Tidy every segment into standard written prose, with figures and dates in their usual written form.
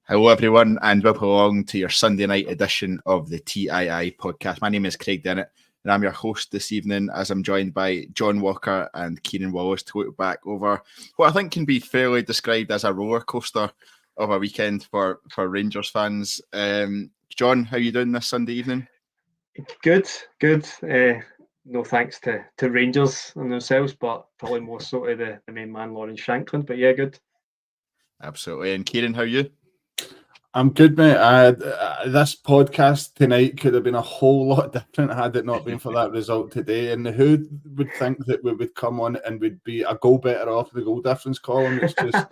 Hello everyone and welcome along to your Sunday night edition of the TII podcast. My name is Craig Dennett and I'm your host this evening as I'm joined by John Walker and Kyran Wallace to look back over what I think can be fairly described as a roller coaster of a weekend for Rangers fans. John, how are you doing this Sunday evening? Good. No thanks to Rangers and themselves, but probably more so to the main man, Lawrence Shanklin. But yeah, good. Absolutely. And Kyran, how are you? I'm good, mate. This podcast tonight could have been a whole lot different had it not been for that result today. And who would think that we would come on and would be a goal better off the goal difference column? It's just,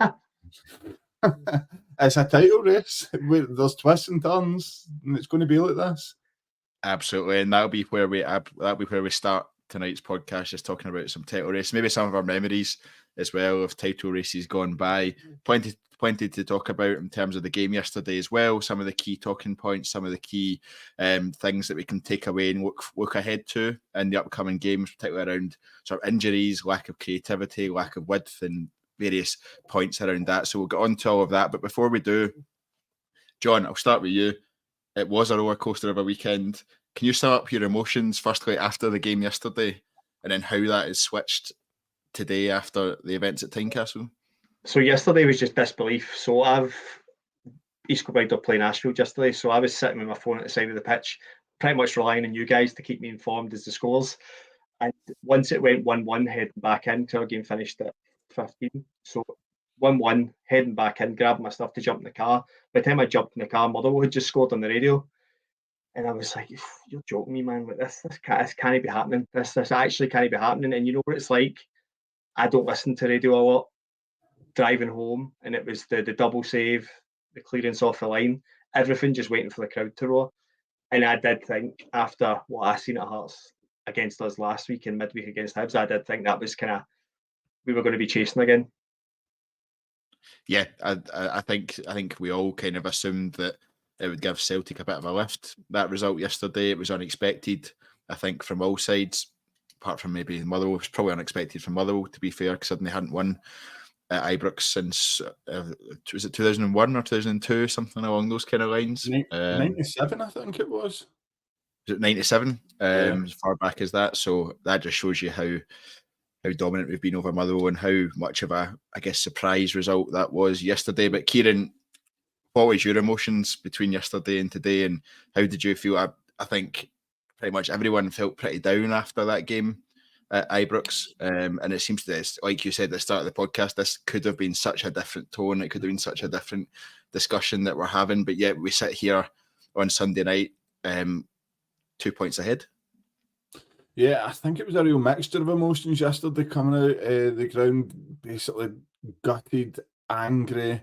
it's a title race. There's twists and turns, and it's going to be like this. Absolutely, and that'll be where we start tonight's podcast, just talking about some title race, maybe some of our memories as well of title races gone by. Plenty to talk about in terms of the game yesterday as well. Some of the key talking points, some of the key things that we can take away and look ahead to in the upcoming games, particularly around sort of injuries, lack of creativity, lack of width, and various points around that. So we'll get on to all of that. But before we do, John, I'll start with you. It was a roller coaster of a weekend. Can you sum up your emotions, firstly, after the game yesterday, and then how that is switched today after the events at Tynecastle? So yesterday was just disbelief. So East Kilbride were playing Ashfield yesterday, so I was sitting with my phone at the side of the pitch, pretty much relying on you guys to keep me informed as the scores. And once it went 1-1, heading back in, till our game finished at 15. So 1-1, heading back in, grabbing my stuff to jump in the car. By the time I jumped in the car, Motherwell had just scored on the radio. And I was like, you're joking me, man. Like, this can't be happening. This actually can't be happening. And you know what it's like? I don't listen to radio a lot. Driving home, and it was the double save, the clearance off the line, everything just waiting for the crowd to roar. And I did think, after what I seen at Hearts against us last week in midweek against Hibs, I did think that was we were going to be chasing again. Yeah, I think we all kind of assumed that it would give Celtic a bit of a lift. That result yesterday, it was unexpected, I think, from all sides, apart from maybe Motherwell. It was probably unexpected from Motherwell, to be fair, because they hadn't won at Ibrox since, was it 2001 or 2002, something along those kind of lines? 97, I think it was. Was it 97? As far back as that. So that just shows you how dominant we've been over Motherwell and how much of a, I guess, surprise result that was yesterday. But Kyran, what was your emotions between yesterday and today, and how did you feel? I think pretty much everyone felt pretty down after that game at Ibrox, and it seems that, like you said at the start of the podcast, this could have been such a different tone. It could have been such a different discussion that we're having, but yet we sit here on Sunday night 2 points ahead. Yeah, I think it was a real mixture of emotions yesterday, coming out the ground, basically gutted, angry.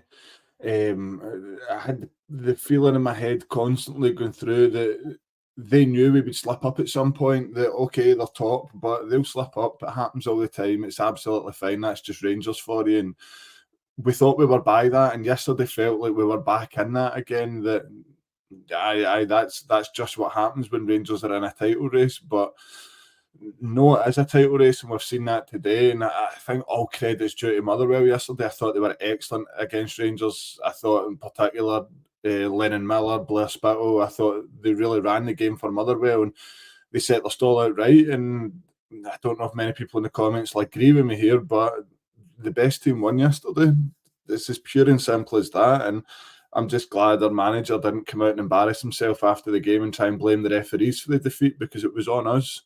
I had the feeling in my head constantly going through that they knew we would slip up at some point, that okay, they're top, but they'll slip up. It happens all the time. It's absolutely fine. That's just Rangers for you. And we thought we were by that, and yesterday felt like we were back in that again. That that's just what happens when Rangers are in a title race. But no, it is a title race, and we've seen that today. And I think all credit's due to Motherwell yesterday. I thought they were excellent against Rangers. I thought in particular Lennon Miller, Blair Spittle, I thought they really ran the game for Motherwell, and they set their stall out right. And I don't know if many people in the comments will agree with me here, but the best team won yesterday. It's as pure and simple as that. And I'm just glad our manager didn't come out and embarrass himself after the game and try and blame the referees for the defeat, because it was on us.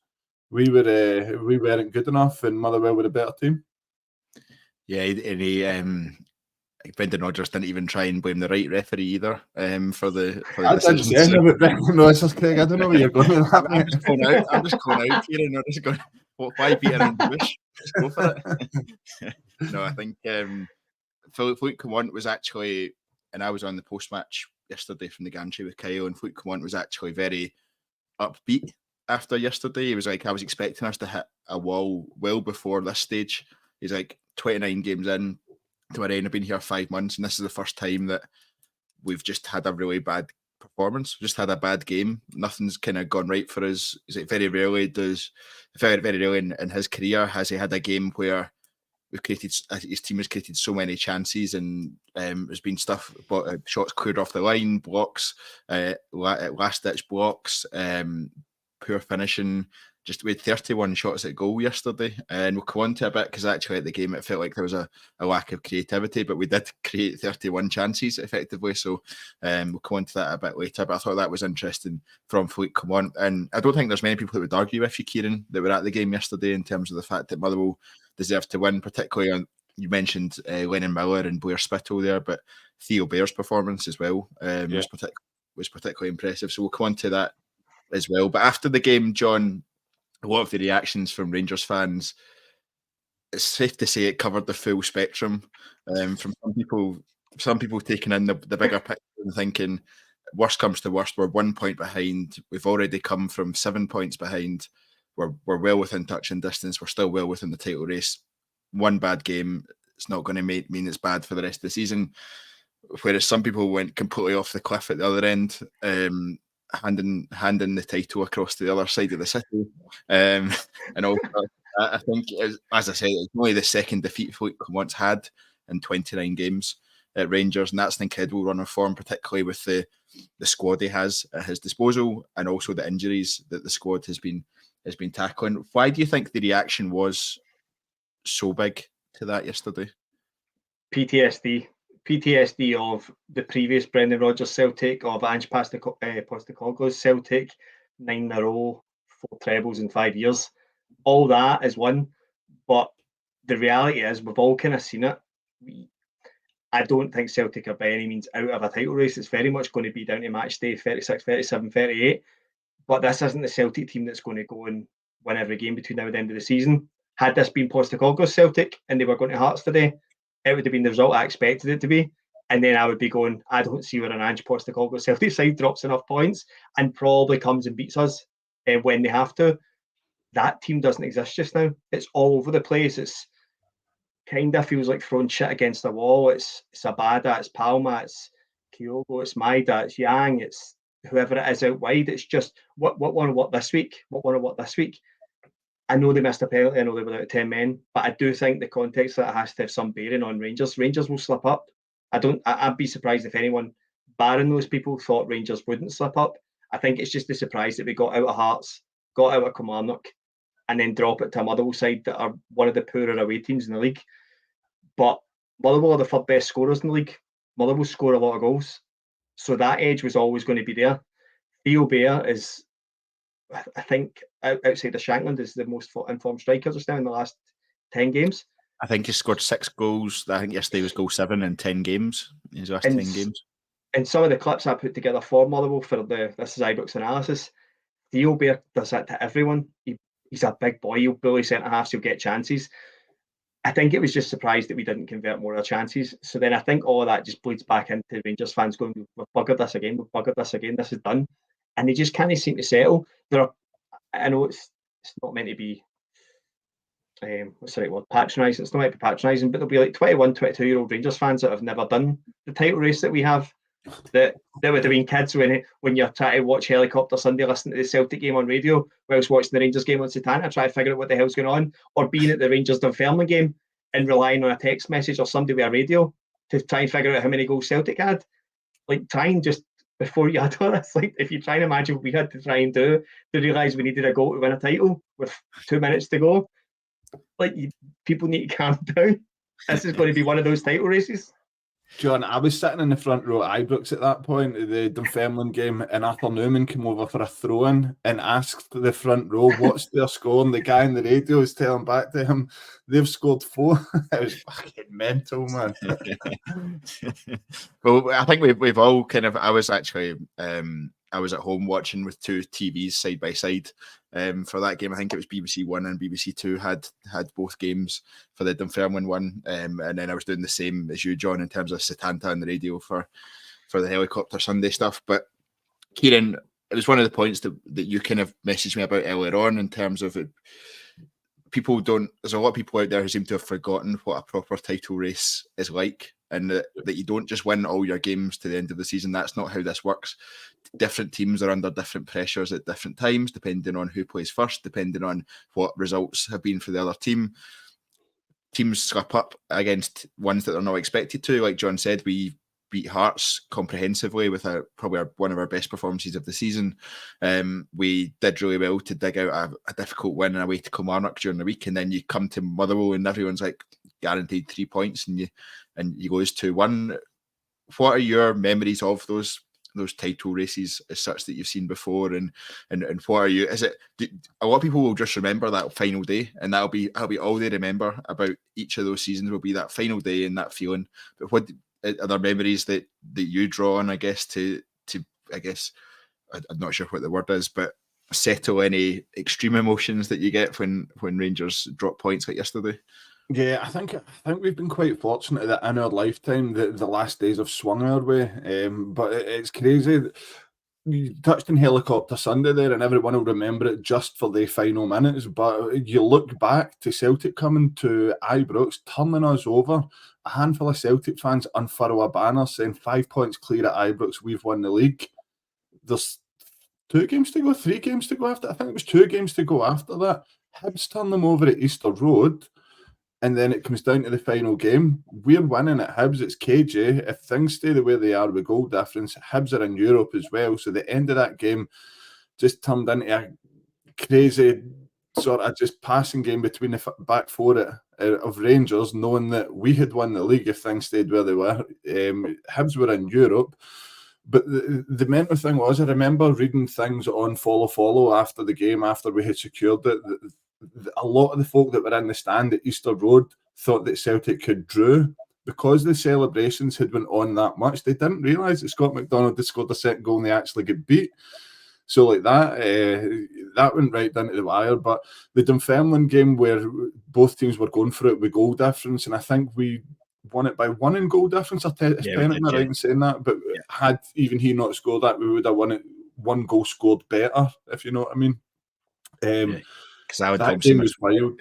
We weren't good enough, and Motherwell were a better team. Yeah, and Brendan Rodgers didn't even try and blame the right referee either for the decision. No, it's just Craig. I don't know where you're going with that. I'm just going out here, and I'm just going. Why beat around the bush? Just go for it. No, I think Fluke Comont was actually, and I was on the post match yesterday from the gantry with Kyle, and Fluke Comont was actually very upbeat after yesterday. He was like, I was expecting us to hit a wall well before this stage. He's like, 29 games in to our end. I've been here 5 months, and this is the first time that we've just had a really bad performance. Just had a bad game. Nothing's kind of gone right for us. He's like, very rarely in his career has he had a game where his team has created so many chances, and there's been stuff, but shots cleared off the line, blocks, last ditch blocks, poor finishing. Just we had 31 shots at goal yesterday, and we'll come on to a bit because actually at the game it felt like there was a lack of creativity, but we did create 31 chances effectively. So we'll come on to that a bit later. But I thought that was interesting from Fleet come on, and I don't think there's many people that would argue with you, Kieran, that were at the game yesterday in terms of the fact that Motherwell deserved to win, particularly on. You mentioned Lennon Miller and Blair Spittle there, but Theo Bair's performance as well was particularly impressive. So we'll come on to that as well. But after the game, John, a lot of the reactions from Rangers fans, it's safe to say it covered the full spectrum. From some people taking in the bigger picture and thinking, worst comes to worst, we're 1 point behind. We've already come from 7 points behind. We're well within touch and distance. We're still well within the title race. One bad game, it's not going to mean it's bad for the rest of the season. Whereas some people went completely off the cliff at the other end, handing the title across to the other side of the city. And also, I think, as I said, it's only the second defeat Fleet once had in 29 games at Rangers, and that's an incredible run of form, particularly with the squad he has at his disposal, and also the injuries that the squad has been tackling. Why do you think the reaction was so big to that yesterday? PTSD of the previous Brendan Rodgers Celtic, of Ange Postecoglou's Celtic, 9 in a row, 4 trebles in 5 years. All that is one, but the reality is we've all kind of seen it. I don't think Celtic are by any means out of a title race. It's very much going to be down to match day 36, 37, 38. But this isn't the Celtic team that's going to go and win every game between now and the end of the season. Had this been Postecoglou's Celtic and they were going to Hearts today, it would have been the result I expected it to be. And then I would be going, I don't see where an Ange Postecoglou Celtic side drops enough points and probably comes and beats us when they have to. That team doesn't exist just now. It's all over the place. It's kind of feels like throwing shit against the wall. It's Abada, it's Palma, it's Kyogo, it's Maida, it's Yang, it's whoever it is out wide. It's just what want to what this week? What want to what this week? I know they missed a penalty. I know they were without 10 men, but I do think the context of that has to have some bearing on Rangers. Rangers will slip up. I'd be surprised if anyone, barring those people, thought Rangers wouldn't slip up. I think it's just a surprise that we got out of Hearts, got out of Kilmarnock, and then drop it to a Motherwell side that are one of the poorer away teams in the league. But Motherwell are the third best scorers in the league. Motherwell score a lot of goals. So that edge was always going to be there. Theo Bair is, I think, outside of Shankland, is the most informed striker just now in the last 10 games. I think he scored 6 goals. I think yesterday was goal 7 in 10 games. In his last 10 games. And some of the clips I put together for Motherwell for This Is Ibrox analysis, Theo Bair does that to everyone. He's a big boy. He'll bully centre-halves. He'll get chances. I think it was just surprised that we didn't convert more of our chances. So then I think all of that just bleeds back into Rangers fans going, we've buggered this again, this is done. And they just can't seem to settle. I know it's not meant to be, what's the right word, patronising. It's not meant to be patronising, but there'll be like 21, 22-year-old Rangers fans that have never done the title race that we have. That would have been kids when you're trying to watch Helicopter Sunday, listening to the Celtic game on radio whilst watching the Rangers game on Satanta, try to figure out what the hell's going on, or being at the Rangers Dunfermline game and relying on a text message or somebody with a radio to try and figure out how many goals Celtic had. Like, try and just, before you had all this, like, if you try and imagine what we had to try and do to realise we needed a goal to win a title with 2 minutes to go, like, people need to calm down. This is going to be one of those title races. John, I was sitting in the front row at Ibrox at that point of the Dunfermline game, and Arthur Newman came over for a throw-in and asked the front row, what's their score? And the guy on the radio was telling back to him, they've scored 4. It was fucking mental, man. Well, I think we've all kind of, I was at home watching with 2 TVs side by side for that game. I think it was BBC One and BBC Two had both games for the Dunfermline one, and then I was doing the same as you, John, in terms of Satanta on the radio for the Helicopter Sunday stuff. But Kieran, it was one of the points that you kind of messaged me about earlier on in terms of it. There's a lot of people out there who seem to have forgotten what a proper title race is like, and that you don't just win all your games to the end of the season. That's not how this works. Different teams are under different pressures at different times, depending on who plays first, depending on what results have been for the other team. teams slip up against ones that they're not expected to. Like John said, we beat Hearts comprehensively with one of our best performances of the season. We did really well to dig out a difficult win away to Kilmarnock during the week, and then you come to Motherwell and everyone's like guaranteed 3 points, and you lose 2-1. What are your memories of those title races as such that you've seen before, and what are you? A lot of people will just remember that final day, and that'll be all they remember about each of those seasons will be that final day and that feeling. But what are there memories that you draw on, I guess, to I guess, I'm not sure what the word is, but settle any extreme emotions that you get when Rangers drop points like yesterday? Yeah, I think we've been quite fortunate that in our lifetime the last days have swung our way. But it's crazy. You touched on Helicopter Sunday there, and everyone will remember it just for the final minutes. But you look back to Celtic coming to Ibrox, turning us over. A handful of Celtic fans unfurl a banner saying 5 points clear at Ibrox, we've won the league. There's 3 games to go after. I think it was 2 games to go after that. Hibs turn them over at Easter Road. And then it comes down to the final game. We're winning at Hibs. It's KJ. If things stay the way they are with goal difference, Hibs are in Europe as well. So the end of that game just turned into a crazy sort of just passing game between the back four of Rangers, knowing that we had won the league if things stayed where they were. Hibs were in Europe. But the mental thing was, I remember reading things on Follow after the game, after we had secured it. A lot of the folk that were in the stand at Easter Road thought that Celtic could drew because the celebrations had went on that much. They didn't realise that Scott McDonald had scored a second goal and they actually get beat. So like that went right down to the wire. But the Dunfermline game where both teams were going for it with goal difference, and I think we won it by 1 in goal difference. Am I right in saying that? But had even he not scored that, we would have won it 1 goal scored better, if you know what I mean. That game was wild.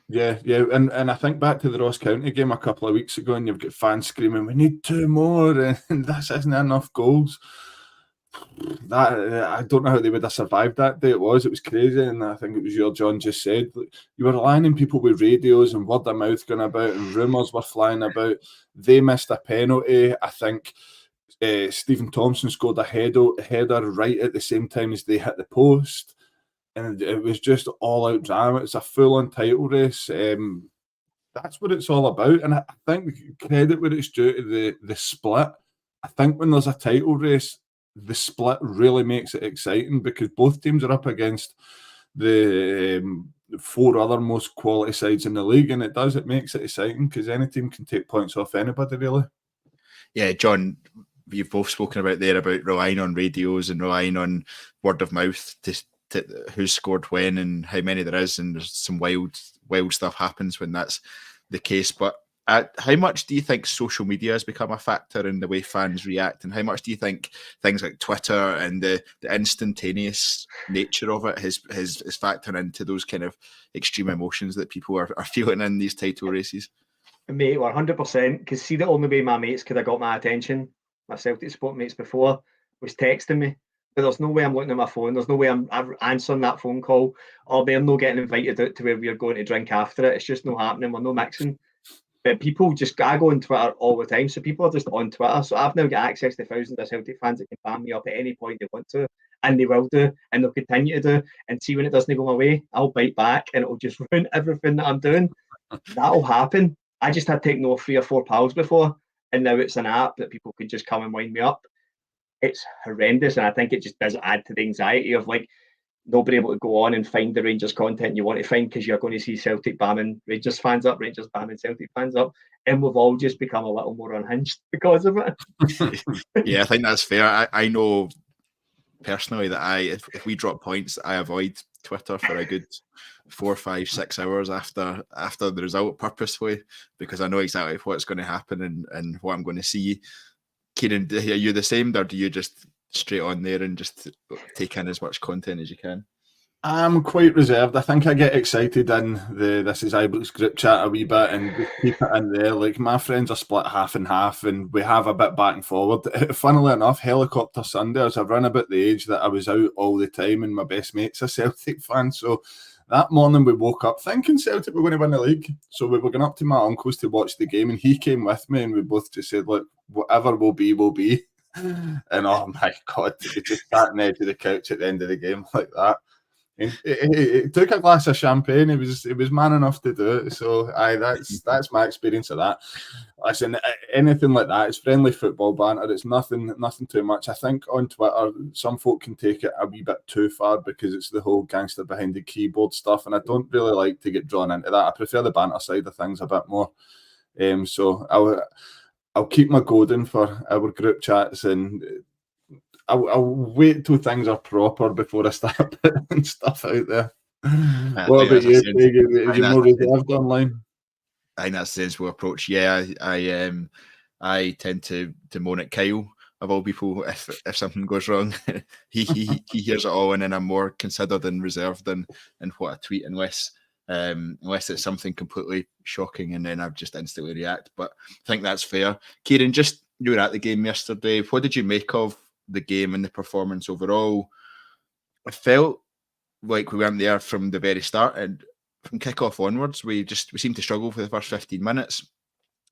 Yeah, and I think back to the Ross County game a couple of weeks ago, and you've got fans screaming, "We need 2 more," and this isn't enough goals. That I don't know how they would have survived that day. It was crazy, and I think it was your John just said you were relying on people with radios and word of mouth going about, and rumours were flying about. They missed a penalty. I think Stephen Thompson scored a header right at the same time as they hit the post. And it was just all-out drama. It's a full-on title race. That's what it's all about. And I think credit where it's due to the split. I think when there's a title race, the split really makes it exciting because both teams are up against the 4 other most quality sides in the league, and it makes it exciting because any team can take points off anybody, really. Yeah, John, you've both spoken about relying on radios and relying on word of mouth to who scored when and how many there is, and there's some wild stuff happens when that's the case. But how much do you think social media has become a factor in the way fans react, and how much do you think things like Twitter and the instantaneous nature of it is factoring into those kind of extreme emotions that people are feeling in these title races? Mate, 100%. Because see, the only way my mates could have got my attention, my Celtic support mates before, was texting me. But there's no way I'm looking at my phone. There's no way I'm answering that phone call, or they're not getting invited out to where we're going to drink after it. It's just not happening. We're not mixing. But people I go on Twitter all the time, so people are just on Twitter. So I've now got access to thousands of Celtic fans that can fan me up at any point they want to, and they will do, and they'll continue to do. And see, when it doesn't go my way, I'll bite back, and it'll just ruin everything that I'm doing. That'll happen. I just had taken off 3 or 4 pals before, and now it's an app that people can just come and wind me up. It's horrendous, and I think it just does add to the anxiety of like not being able to go on and find the Rangers content you want to find because you're going to see Celtic bamming Rangers fans up, Rangers bamming Celtic fans up, and we've all just become a little more unhinged because of it. Yeah, I think that's fair. I know personally that if we drop points, I avoid Twitter for a good 4, 5, 6 hours after the result purposefully, because I know exactly what's going to happen and what I'm going to see. Kieran, are you the same, or do you just straight on there and just take in as much content as you can? I'm quite reserved. I think I get excited in the This Is Ibrox group chat a wee bit and just keep it in there. Like, my friends are split half and half and we have a bit back and forward. Funnily enough, Helicopter Sunday, I was around about the age that I was out all the time and my best mate's a Celtic fan, so that morning we woke up thinking Celtic were going to win the league. So we were going up to my uncle's to watch the game, and he came with me, and we both just said, look, whatever will be, will be. And oh my God, we just sat on the edge of the couch at the end of the game like that. He took a glass of champagne. He was man enough to do it. So that's my experience of that. Listen, anything like that, it's friendly football banter. It's nothing too much. I think on Twitter, some folk can take it a wee bit too far because it's the whole gangster behind the keyboard stuff, and I don't really like to get drawn into that. I prefer the banter side of things a bit more. So I'll keep my goading for our group chats, and I'll wait till things are proper before I start putting stuff out there. What about you, Craig? Are you more reserved online? I think that's a sensible approach. Yeah, I tend to moan at Kyle of all people if something goes wrong. he hears it all, and then I'm more considered and reserved in what I tweet unless it's something completely shocking, and then I just instantly react. But I think that's fair. Kyran, just you were at the game yesterday. What did you make of the game and the performance overall? I felt like we weren't there from the very start, and from kick-off onwards, we seemed to struggle for the first 15 minutes.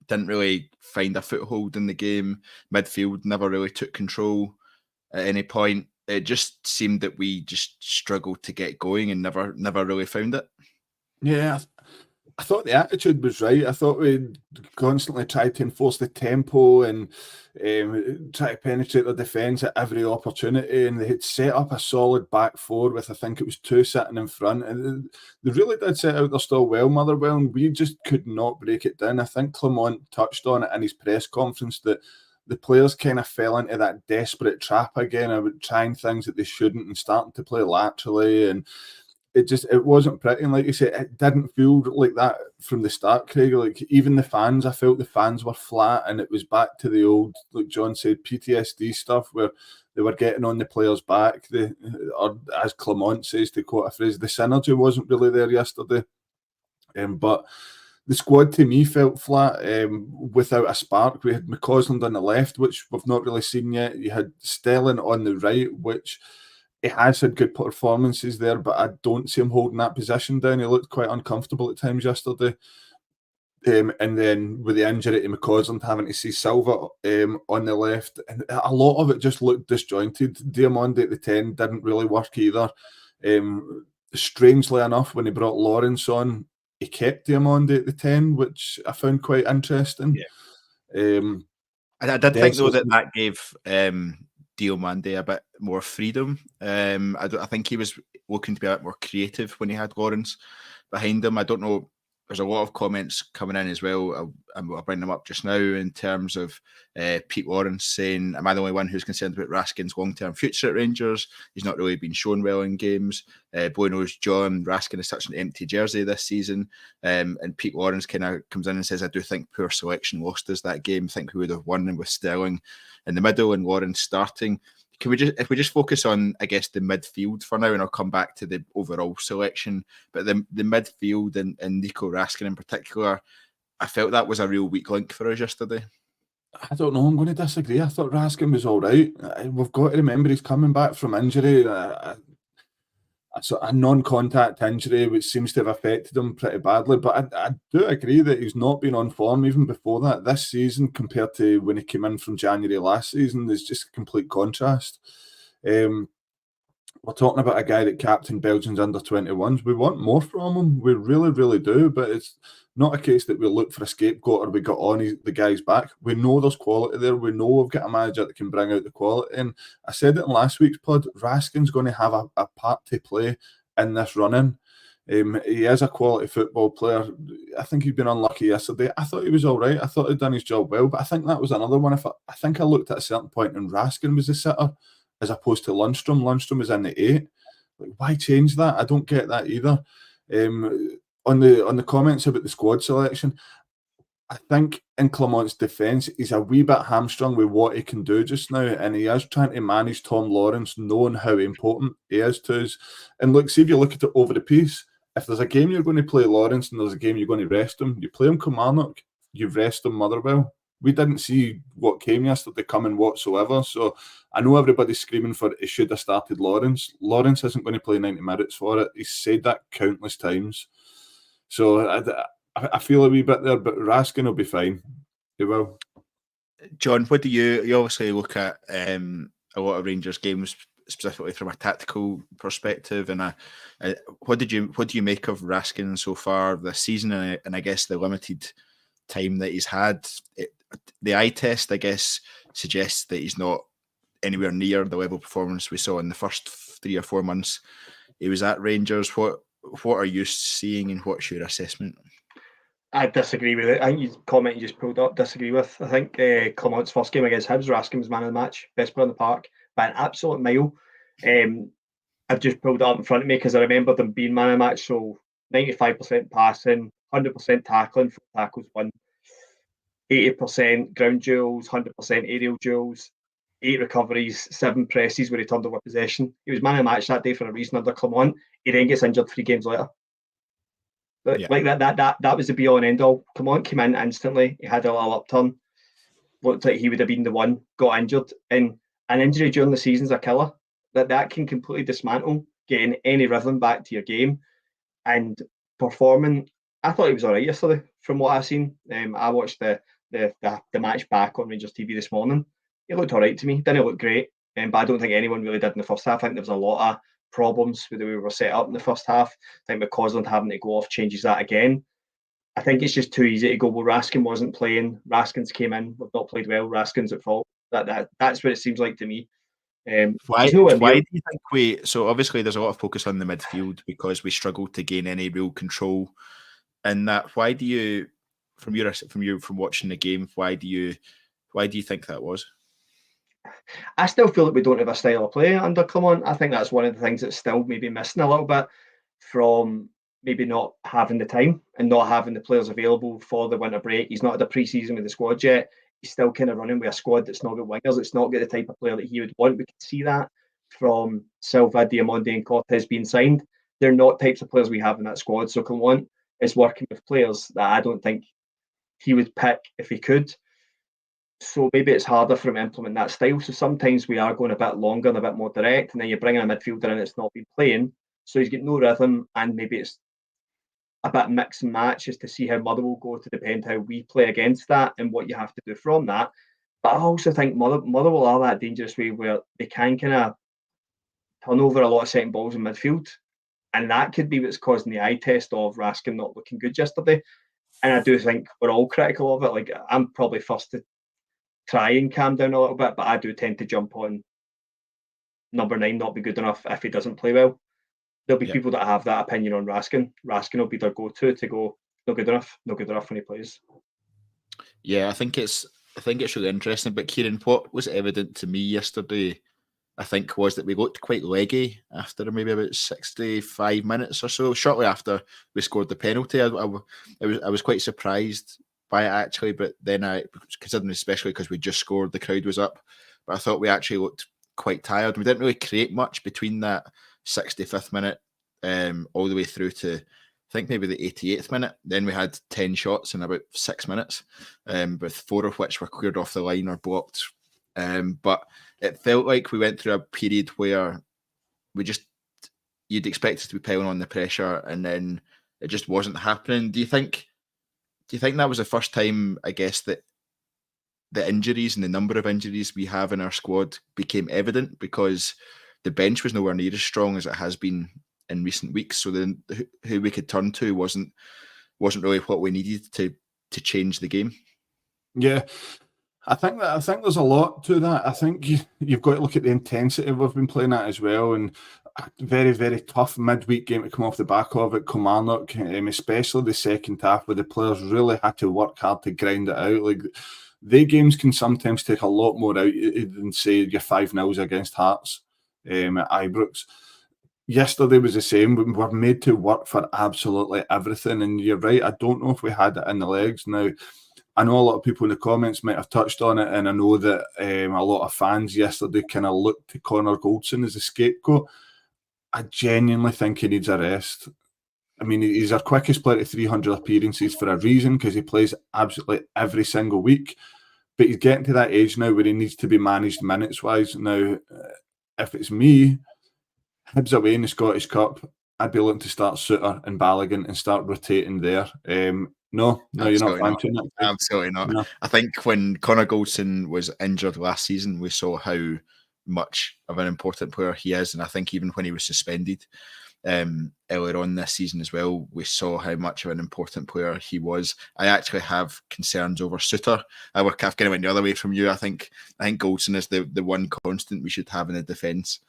Didn't really find a foothold in the game. Midfield never really took control at any point. It just seemed that we just struggled to get going and never really found it. Yeah, I thought the attitude was right. I thought we constantly tried to enforce the tempo and try to penetrate the defence at every opportunity. And they had set up a solid back four with, I think it was 2 sitting in front. And they really did set out their stall well, Motherwell, and we just could not break it down. I think Clement touched on it in his press conference that the players kind of fell into that desperate trap again about trying things that they shouldn't and starting to play laterally, and it wasn't pretty. And like you said, it didn't feel like that from the start, Craig. Like even the fans, I felt the fans were flat, and it was back to the old, like John said, PTSD stuff where they were getting on the players' back. Or as Clement says, to quote a phrase, the synergy wasn't really there yesterday. But the squad to me felt flat without a spark. We had McCausland on the left, which we've not really seen yet. You had Stelling on the right, which he has had good performances there, but I don't see him holding that position down. He looked quite uncomfortable at times yesterday. And then with the injury to McCausland, having to see Silva on the left, and a lot of it just looked disjointed. Diamande at the 10 didn't really work either. Strangely enough, when he brought Lawrence on, he kept Diamande at the 10, which I found quite interesting. Yeah. I did think, though, that gave Diamande a bit more freedom. I think he was looking to be a bit more creative when he had Lawrence behind him. I don't know. There's a lot of comments coming in as well. I'll bring them up just now in terms of Pete Lawrence saying, am I the only one who's concerned about Raskin's long-term future at Rangers? He's not really been shown well in games. Boy knows John, Raskin is such an empty jersey this season. And Pete Lawrence kind of comes in and says, I do think poor selection lost us that game. I think we would have won with Sterling in the middle and Lawrence starting. If we just focus on, I guess, the midfield for now, and I'll come back to the overall selection, but the midfield and Nico Raskin in particular, I felt that was a real weak link for us yesterday. I don't know. I'm going to disagree. I thought Raskin was all right. We've got to remember he's coming back from injury. A non-contact injury, which seems to have affected him pretty badly. But I do agree that he's not been on form even before that. This season, compared to when he came in from January last season, there's just a complete contrast. We're talking about a guy that captained Belgium's under-21s. We want more from him. We really, really do. But it's not a case that we look for a scapegoat or we got on the guy's back. We know there's quality there. We know we've got a manager that can bring out the quality. And I said it in last week's pod, Raskin's going to have a part to play in this run-in. He is a quality football player. I think he's been unlucky yesterday. I thought he was all right. I thought he'd done his job well. But I think that was another one. I think I looked at a certain point and Raskin was the sitter as opposed to Lundstrom. Lundstrom was in the 8. Like, why change that? I don't get that either. On the comments about the squad selection, I think in Clement's defence, he's a wee bit hamstrung with what he can do just now, and he is trying to manage Tom Lawrence, knowing how important he is to us. And look, see if you look at it over the piece, if there's a game you're going to play Lawrence and there's a game you're going to rest him, you play him Kilmarnock, you rest him Motherwell. we didn't see what came yesterday coming whatsoever. So I know everybody's screaming for it should have started Lawrence. Lawrence isn't going to play 90 minutes for it. He's said that countless times. So I feel a wee bit there, but Raskin will be fine. He will. John, what do you obviously look at a lot of Rangers games specifically from a tactical perspective, and what do you make of Raskin so far this season, and I guess the limited time that he's had? The eye test, I guess, suggests that he's not anywhere near the level of performance we saw in the first 3 or 4 months he was at Rangers. What are you seeing, and what's your assessment? I disagree with it. I think your comment you just pulled up, disagree with. I think Clement's first game against Hibs, Raskin was man of the match, best player in the park by an absolute mile. I've just pulled it up in front of me because I remember them being man of the match. So 95% passing, 100% tackling, 4 tackles won, 80% ground duels, 100% aerial duels, 8 recoveries, 7 presses where he turned over possession. He was man of the match that day for a reason under Clement. He then gets injured 3 games later. Like that was the be all and end all. Clement came in instantly. He had a little upturn. Looked like he would have been the one. Got injured, and an injury during the season's a killer. That can completely dismantle getting any rhythm back to your game and performing. I thought he was all right yesterday from what I've seen. I watched the match back on Rangers TV this morning. He looked all right to me. Didn't look great, but I don't think anyone really did in the first half. I think there was a lot of problems with the way we were set up in the first half. I think McCausland having to go off changes that again. I think it's just too easy to go, well, Raskin wasn't playing. Raskins came in. We've not played well. Raskin's at fault. That's what it seems like to me. Why do you think so obviously there's a lot of focus on the midfield because we struggled to gain any real control in that. Why do you, from watching the game, why do you think that was? I still feel like we don't have a style of play under Clement. I think that's one of the things that's still maybe missing a little bit from maybe not having the time and not having the players available for the winter break. He's not had a pre-season with the squad yet. He's still kind of running with a squad that's not got wingers. It's not got the type of player that he would want. We can see that from Silva, Diamonde and Cortez being signed. They're not types of players we have in that squad. So Clement is working with players that I don't think he would pick if he could. So maybe it's harder for him to implement that style. So sometimes we are going a bit longer and a bit more direct, and then you're bringing a midfielder in that's not been playing. So he's got no rhythm, and maybe it's a bit mix and match as to see how Motherwell go to depend how we play against that and what you have to do from that. But I also think Motherwell are that dangerous way where they can kind of turn over a lot of second balls in midfield. And that could be what's causing the eye test of Raskin not looking good yesterday. And I do think we're all critical of it. Like, I'm probably first to try and calm down a little bit, but I do tend to jump on number 9 not be good enough if he doesn't play well. There'll be people that have that opinion on Raskin. Raskin will be their go-to to go, not good enough when he plays. Yeah, I think it's really interesting. But Kieran, what was evident to me yesterday, I think, was that we looked quite leggy after maybe about 65 minutes or so. Shortly after we scored the penalty, I was quite surprised by it actually. But then considering especially because we just scored, the crowd was up. But I thought we actually looked quite tired. We didn't really create much between that 65th minute all the way through to I think maybe the 88th minute. Then we had 10 shots in about 6 minutes, with 4 of which were cleared off the line or blocked. But it felt like we went through a period where you'd expect us to be piling on the pressure, and then it just wasn't happening. Do you think that was the first time, I guess, that the injuries and the number of injuries we have in our squad became evident, because the bench was nowhere near as strong as it has been in recent weeks. So then who we could turn to wasn't really what we needed to change the game. Yeah, I think there's a lot to that. I think you've got to look at the intensity we've been playing at as well, and a very, very tough midweek game to come off the back of at Kilmarnock, especially the second half where the players really had to work hard to grind it out. Like, their games can sometimes take a lot more out than, say, your 5-0s against Hearts at Ibrox. Yesterday was the same. We were made to work for absolutely everything, and you're right, I don't know if we had it in the legs. Now, I know a lot of people in the comments might have touched on it, and I know that a lot of fans yesterday kind of looked to Connor Goldson as a scapegoat. I genuinely think he needs a rest. I mean, he's our quickest player to 300 appearances for a reason, because he plays absolutely every single week. but he's getting to that age now where he needs to be managed minutes-wise. Now, if it's me, Hibs away in the Scottish Cup, I'd be looking to start Suter and Balogun and start rotating there. No, you're not fancying that. Absolutely not. No. I think when Connor Goldson was injured last season, we saw how much of an important player he is. And I think even when he was suspended earlier on this season as well, we saw how much of an important player he was. I actually have concerns over Suter. I've kind of went the other way from you. I think Goldson is the one constant we should have in the defence.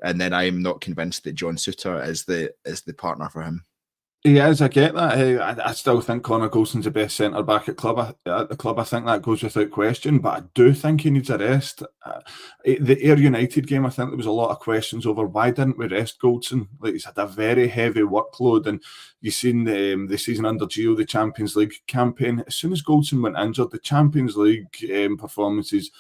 And then I am not convinced that John Suter is the partner for him. He is, I get that. I still think Connor Golson's the best centre back at the club. I think that goes without question, but I do think he needs a rest. The Ayr United game, I think there was a lot of questions over why didn't we rest Goldson? Like, he's had a very heavy workload, and you've seen the season under Gio, the Champions League campaign. As soon as Goldson went injured, the Champions League performances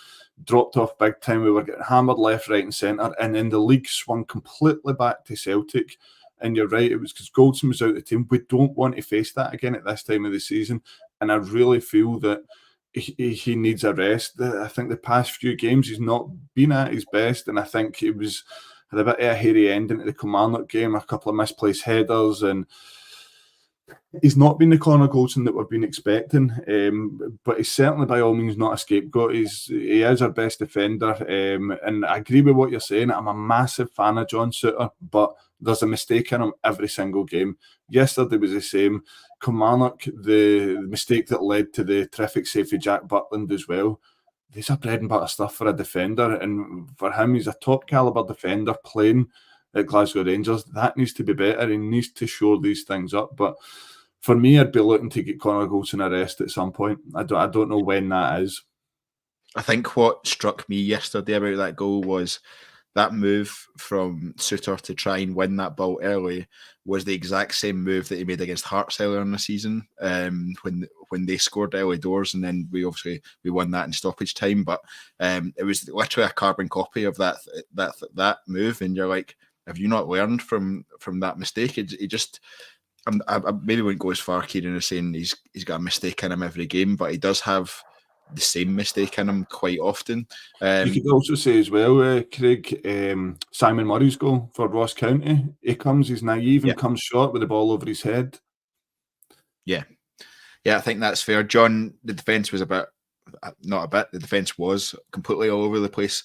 dropped off big time. We were getting hammered left, right, and centre, and then the league swung completely back to Celtic. And you're right, it was because Goldson was out of the team. We don't want to face that again at this time of the season. And I really feel that he needs a rest. I think the past few games he's not been at his best. And I think he had a bit of a hairy ending to the Kilmarnock game, a couple of misplaced headers. And he's not been the Connor Goldson that we've been expecting. But he's certainly by all means not a scapegoat. He is our best defender. And I agree with what you're saying. I'm a massive fan of John Suter, but there's a mistake in him every single game. Yesterday was the same. Kilmarnock, the mistake that led to the terrific save for Jack Butland as well. These are bread and butter stuff for a defender. And for him, he's a top caliber defender playing at Glasgow Rangers. That needs to be better. He needs to shore these things up. But for me, I'd be looking to get Connor Goldson a rest at some point. I don't know when that is. I think what struck me yesterday about that goal was that move from Suter to try and win that ball early was the exact same move that he made against Hearts earlier in the season when they scored early doors, and then we won that in stoppage time. But it was literally a carbon copy of that move, and you're like, have you not learned from that mistake? It just, I maybe wouldn't go as far, Kieran, as saying he's got a mistake in him every game, but he does have the same mistake in him quite often. You could also say as well, Craig, Simon Murray's goal for Ross County. He's naive and comes short with the ball over his head. Yeah, I think that's fair. John, the defence was the defence was completely all over the place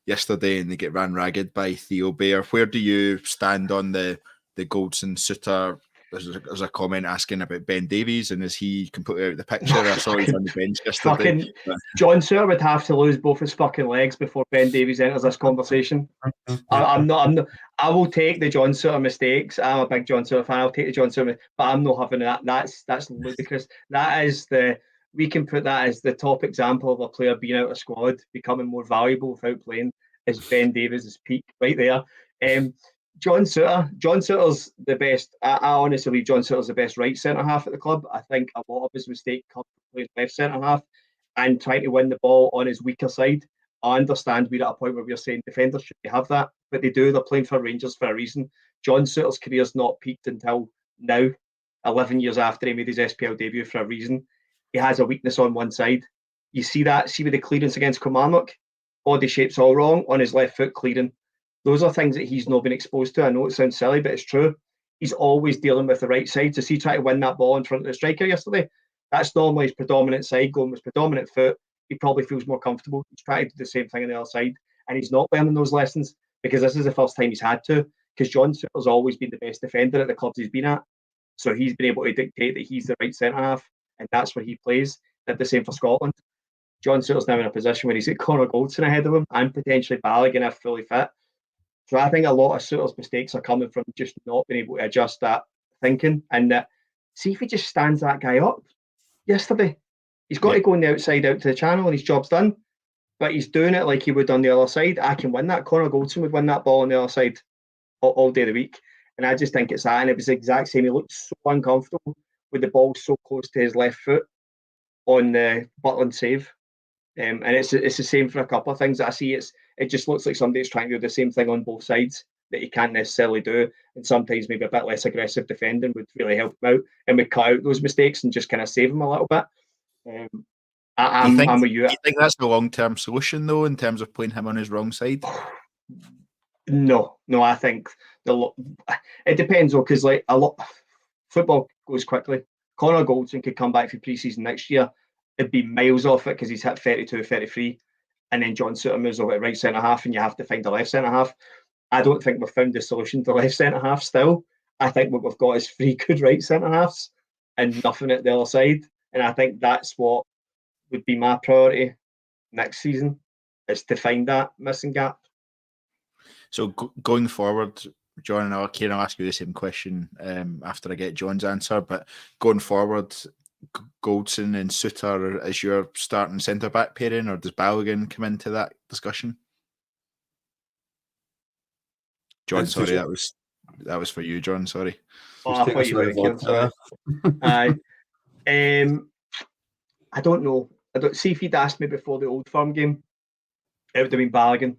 yesterday, and they get ran ragged by Theo Bair. Where do you stand on the Goldson Suter? There's a comment asking about Ben Davies, and is he completely out of the picture? I saw he's on the bench yesterday. John Suter would have to lose both his fucking legs before Ben Davies enters this conversation. I'm not. I will take the John Suter mistakes. I'm a big John Suter fan. I'll take the John Suter, but I'm not having that. That's ludicrous. We can put that as the top example of a player being out of squad, becoming more valuable without playing, is Ben Davies' peak right there. John Suter's the best. I honestly believe John Suter's the best right centre half at the club. I think a lot of his mistake comes from playing left centre half and trying to win the ball on his weaker side. I understand we're at a point where we're saying defenders should have that, but they do. They're playing for Rangers for a reason. John Suter's career's not peaked until now, 11 years after he made his SPL debut, for a reason. He has a weakness on one side. You see that? See with the clearance against Kilmarnock? Body shape's all wrong on his left foot clearing. Those are things that he's not been exposed to. I know it sounds silly, but it's true. He's always dealing with the right side. So see, try to win that ball in front of the striker yesterday. That's normally his predominant side, going with his predominant foot. He probably feels more comfortable. He's trying to do the same thing on the other side, and he's not learning those lessons because this is the first time he's had to. Because John Suter's always been the best defender at the clubs he's been at, so he's been able to dictate that he's the right centre half, and that's where he plays. Did the same for Scotland. John Suter's now in a position where he's got Connor Goldson ahead of him and potentially Balogun if fully fit. So I think a lot of Suter's mistakes are coming from just not being able to adjust that thinking. And that, see if he just stands that guy up yesterday. He's got to go on the outside out to the channel and his job's done. But he's doing it like he would on the other side. I can win that. Connor Goldson would win that ball on the other side all day of the week. And I just think it's that. And it was the exact same. He looked so uncomfortable with the ball so close to his left foot on the Butland save. And it's the same for a couple of things that I see. It just looks like somebody's trying to do the same thing on both sides that he can't necessarily do. And sometimes maybe a bit less aggressive defending would really help him out, and we cut out those mistakes and just kind of save him a little bit. I'm with you. Do you think that's the long-term solution, though, in terms of playing him on his wrong side? No, I think it depends, though, because like a lot football goes quickly. Connor Goldson could come back for pre-season next year. It'd be miles off it because he's hit 32, 33, and then John Souttar moves over to right centre half, and you have to find a left centre half. I don't think we've found the solution to left centre half still. I think what we've got is 3 good right centre halves and nothing at the other side, and I think that's what would be my priority next season, is to find that missing gap. So going forward, John and Kyran, I'll ask you the same question after I get John's answer. But going forward, Goldson and Souttar is your starting centre back pairing, or does Balogun come into that discussion? John, sorry, that was for you, John. Sorry. Oh, I thought you were Kyran. Sorry. I don't know. See if you'd asked me before the Old Firm game, it would have been Balogun.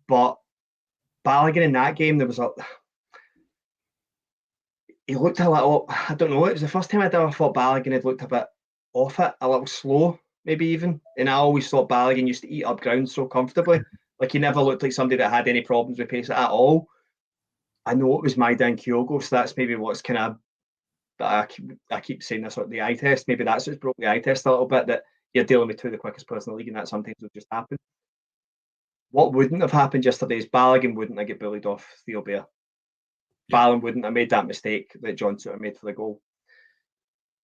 But Balogun in that game, he looked a little, I don't know, it was the first time I'd ever thought Balogun had looked a bit off it, a little slow, maybe even. And I always thought Balogun used to eat up ground so comfortably. Like, he never looked like somebody that had any problems with pace at all. I know it was Maida and Kyogo, so that's maybe what's kind of, I keep saying this, the eye test. Maybe that's what's broke the eye test a little bit, that you're dealing with 2 of the quickest players in the league, and that sometimes will just happen. What wouldn't have happened yesterday is Balogun wouldn't have get bullied off Theo Bair. Yeah. Balogun wouldn't have made that mistake that John Souttar made for the goal.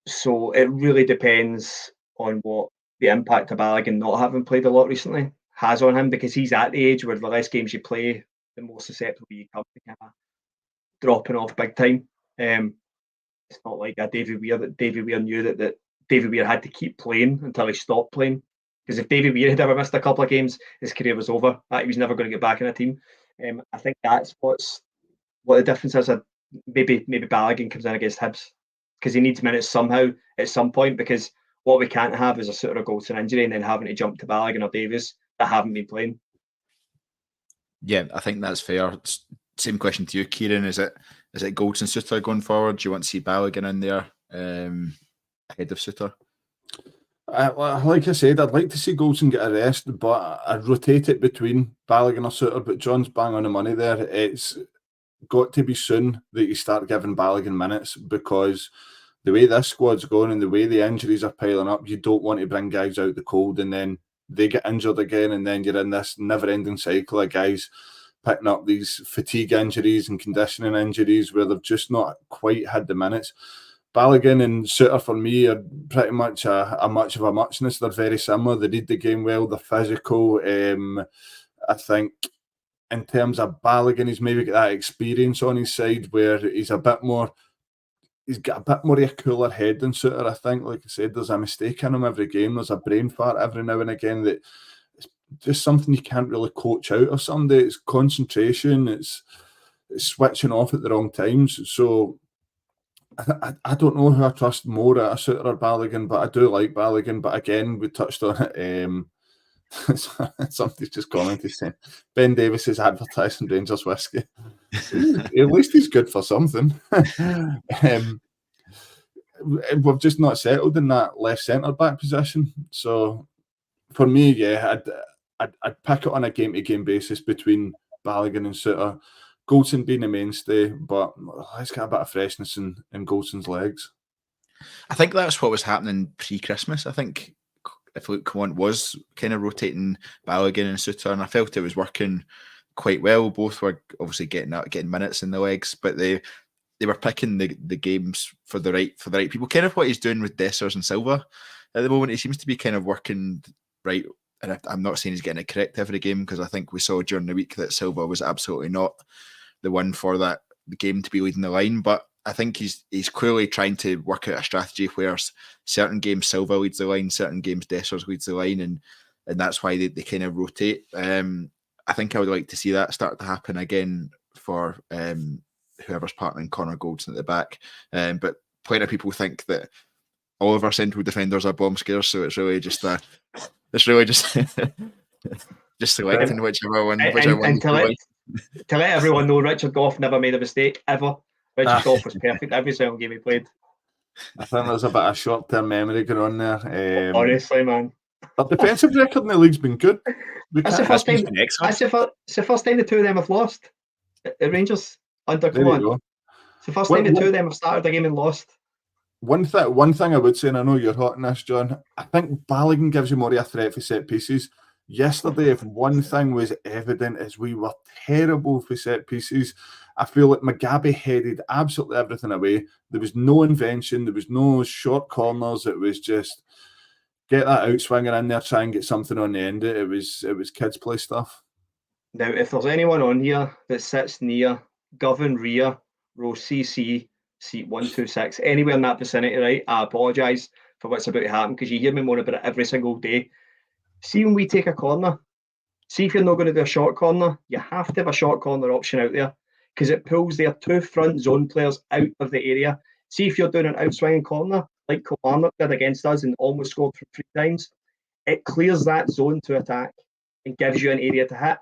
So it really depends on what the impact of Balogun not having played a lot recently has on him, because he's at the age where the less games you play, the more susceptible you come to kind of dropping off big time. It's not like a David Weir, that David Weir knew that David Weir had to keep playing until he stopped playing. Because if David Weir had ever missed a couple of games, his career was over. He was never going to get back in a team. I think that's what the difference is. Maybe Balogun comes in against Hibs because he needs minutes somehow at some point. Because what we can't have is a Souttar or Goldson injury and then having to jump to Balogun or Davies that haven't been playing. Yeah, I think that's fair. Same question to you, Kyran. Is it Goldson Souttar going forward? Do you want to see Balogun in there ahead of Souttar? Like I said, I'd like to see Goldson get a rest, but I'd rotate it between Balogun or Souttar. But John's bang on the money there. It's got to be soon that you start giving Balogun minutes, because the way this squad's going and the way the injuries are piling up, you don't want to bring guys out the cold and then they get injured again, and then you're in this never-ending cycle of guys picking up these fatigue injuries and conditioning injuries where they've just not quite had the minutes. Balogun and Souttar for me are pretty much a much of a muchness. They're very similar. They read the game well. They're physical. I think in terms of Balogun, he's maybe got that experience on his side where he's got a bit more of a cooler head than Souttar. I think, like I said, there's a mistake in him every game. There's a brain fart every now and again that it's just something you can't really coach out of somebody. It's concentration. It's switching off at the wrong times. So I don't know who I trust more, a Souttar or Balogun, but I do like Balogun. But again, we touched on it. Somebody's just commented saying Ben Davis is advertising Rangers whiskey. At least he's good for something. We've just not settled in that left centre back position. So for me, yeah, I'd pick it on a game to game basis between Balogun and Souttar. Goldson being the mainstay, but let's get a bit of freshness in Goldson's legs. I think that's what was happening pre-Christmas. I think if Luke Quant was kind of rotating Balogun and Souttar, and I felt it was working quite well. Both were obviously getting minutes in the legs, but they were picking the games for the right people. Kind of what he's doing with Dessers and Silva at the moment. He seems to be kind of working right. And I'm not saying he's getting it correct every game, because I think we saw during the week that Silva was absolutely not the one for the game to be leading the line. But I think he's clearly trying to work out a strategy where certain games Silva leads the line, certain games Dessers leads the line, and that's why they kind of rotate. I think I would like to see that start to happen again for whoever's partnering Connor Goldson at the back. But plenty of people think that all of our central defenders are bomb scares, so it's really just just selecting whichever one. To let everyone know, Richard Gough never made a mistake ever. Richard Gough was perfect every single game he played. I think there's a bit of short-term memory going on there. Honestly, man. Our defensive record in the league's been good. That's the first time. Excellent. It's the first time the two of them have lost at Rangers under There you Coman. go. It's the first time the two of them have started a game and lost. One thing I would say, and I know you're hot on this, John, I think Balogun gives you more of a threat for set pieces. Yesterday, if one thing was evident, is we were terrible for set pieces. I feel like Mugabe headed absolutely everything away. There was no invention. There was no short corners. It was just get that outswinger in there, try and get something on the end. It was kids play stuff. Now, if there's anyone on here that sits near Govan Rear, row CC, seat 126, anywhere in that vicinity, right? I apologise for what's about to happen because you hear me moan about it every single day. See, when we take a corner, see if you're not going to do a short corner, you have to have a short corner option out there because it pulls their two front zone players out of the area. See if you're doing an outswinging corner like Kilmarnock did against us and almost scored 3 times. It clears that zone to attack and gives you an area to hit.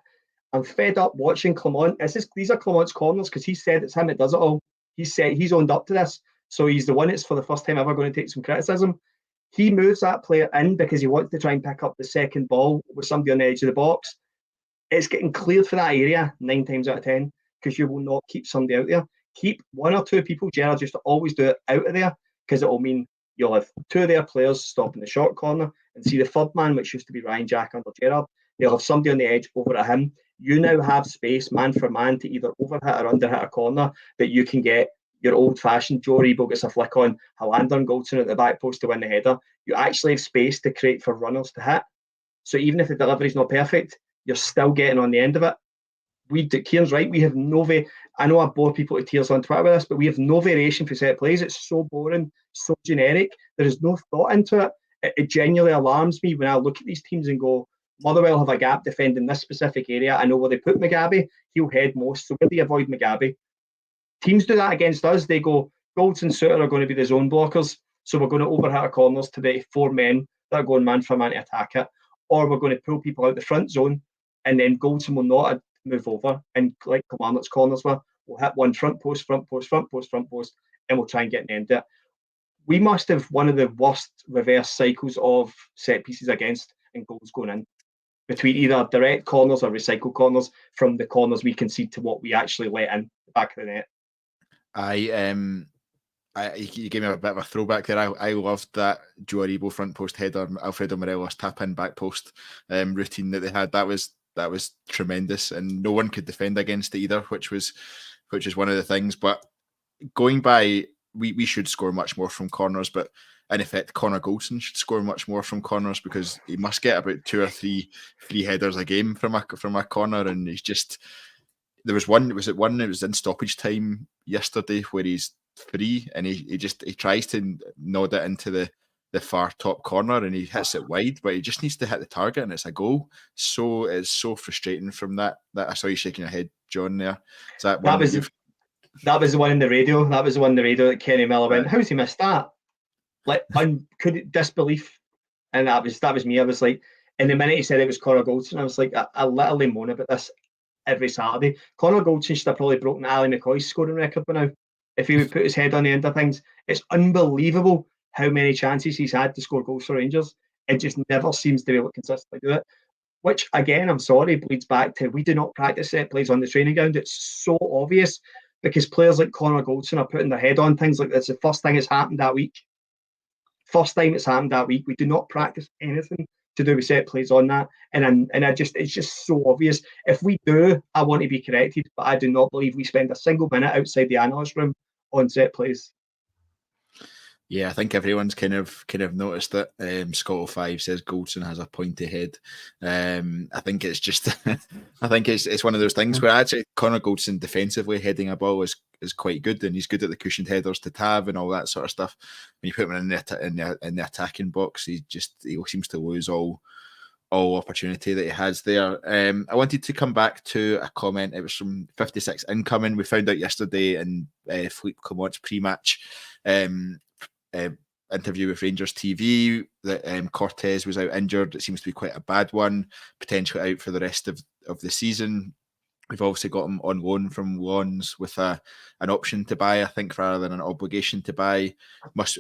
I'm fed up watching Clement. These are Clement's corners because he said it's him that does it all. He said he's owned up to this. So he's the one that's for the first time ever going to take some criticism. He moves that player in because he wants to try and pick up the second ball with somebody on the edge of the box. It's getting cleared for that area 9 times out of 10 because you will not keep somebody out there. Keep 1 or 2 people. Gerrard used to always do it out of there because it will mean you'll have 2 of their players stopping the short corner and see the third man, which used to be Ryan Jack under Gerrard. They'll have somebody on the edge over at him. You now have space, man for man, to either overhit or underhit a corner that you can get your old-fashioned Joe Rebo gets a flick on, Helander and Goldson at the back post to win the header. You actually have space to create for runners to hit. So even if the delivery's not perfect, you're still getting on the end of it. Kieran's right, we have no I know I bore people to tears on Twitter with this, but we have no variation for set plays. It's so boring, so generic. There is no thought into it. It genuinely alarms me when I look at these teams and go, Motherwell have a gap defending this specific area. I know where they put Mugabe. He'll head most. So where do they avoid Mugabe? Teams do that against us. They go, Golds and Suter are going to be the zone blockers. So we're going to overhit our corners to the 4 men that are going man for man to attack it. Or we're going to pull people out the front zone and then Goldson will not move over. And like Kilmarnock's corners were, we'll hit one front post, front post, front post, front post, and we'll try and get an end to it. We must have one of the worst reverse cycles of set pieces against and goals going in, between either direct corners or recycled corners from the corners we concede to what we actually let in the back of the net. You gave me a bit of a throwback there. I loved that Joe Aribo front post header, Alfredo Morelos tap in back post routine that they had. That was tremendous, and no one could defend against it either, which is one of the things. But going by, we should score much more from corners, but in effect, Connor Goldson should score much more from corners because he must get about 2 or 3 free headers a game from a corner, and he's just. There was one. Was it one? It was in stoppage time yesterday where he's free and he tries to nod it into the far top corner and he hits it wide, but he just needs to hit the target and it's a goal. So it's so frustrating from that. I saw you shaking your head, John. There, is that one? That was the one in the radio. That was the one in the radio that Kenny Miller went, "How's he missed that?" Like disbelief, and that was me. I was like, and the minute he said it was Connor Goldson, I was like, I literally moan about this every Saturday. Connor Goldson should have probably broken Ali McCoy's scoring record by now if he would put his head on the end of things. It's unbelievable how many chances he's had to score goals for Rangers. It just never seems to be able to consistently do it. Which, again, I'm sorry, bleeds back to we do not practice set plays on the training ground. It's so obvious because players like Connor Goldson are putting their head on things like this. The first thing it's happened that week. First time it's happened that week. We do not practice anything to do with set plays on that, and it's just so obvious. If we do, I want to be corrected, but I do not believe we spend a single minute outside the analyst room on set plays. Yeah, I think everyone's kind of noticed that. Scotto5 says Goldson has a pointy head. I think it's just, I think it's one of those things where actually Connor Goldson defensively heading a ball is quite good, and he's good at the cushioned headers to Tav and all that sort of stuff. When you put him in the attacking box, he seems to lose all opportunity that he has there. I wanted to come back to a comment. It was from 56 Incoming. We found out yesterday in Philippe Clement's pre-match interview with Rangers TV that Cortez was out injured. It seems to be quite a bad one, potentially out for the rest of the season. We've obviously got him on loan from Lons with an option to buy, I think, rather than an obligation to buy. Must,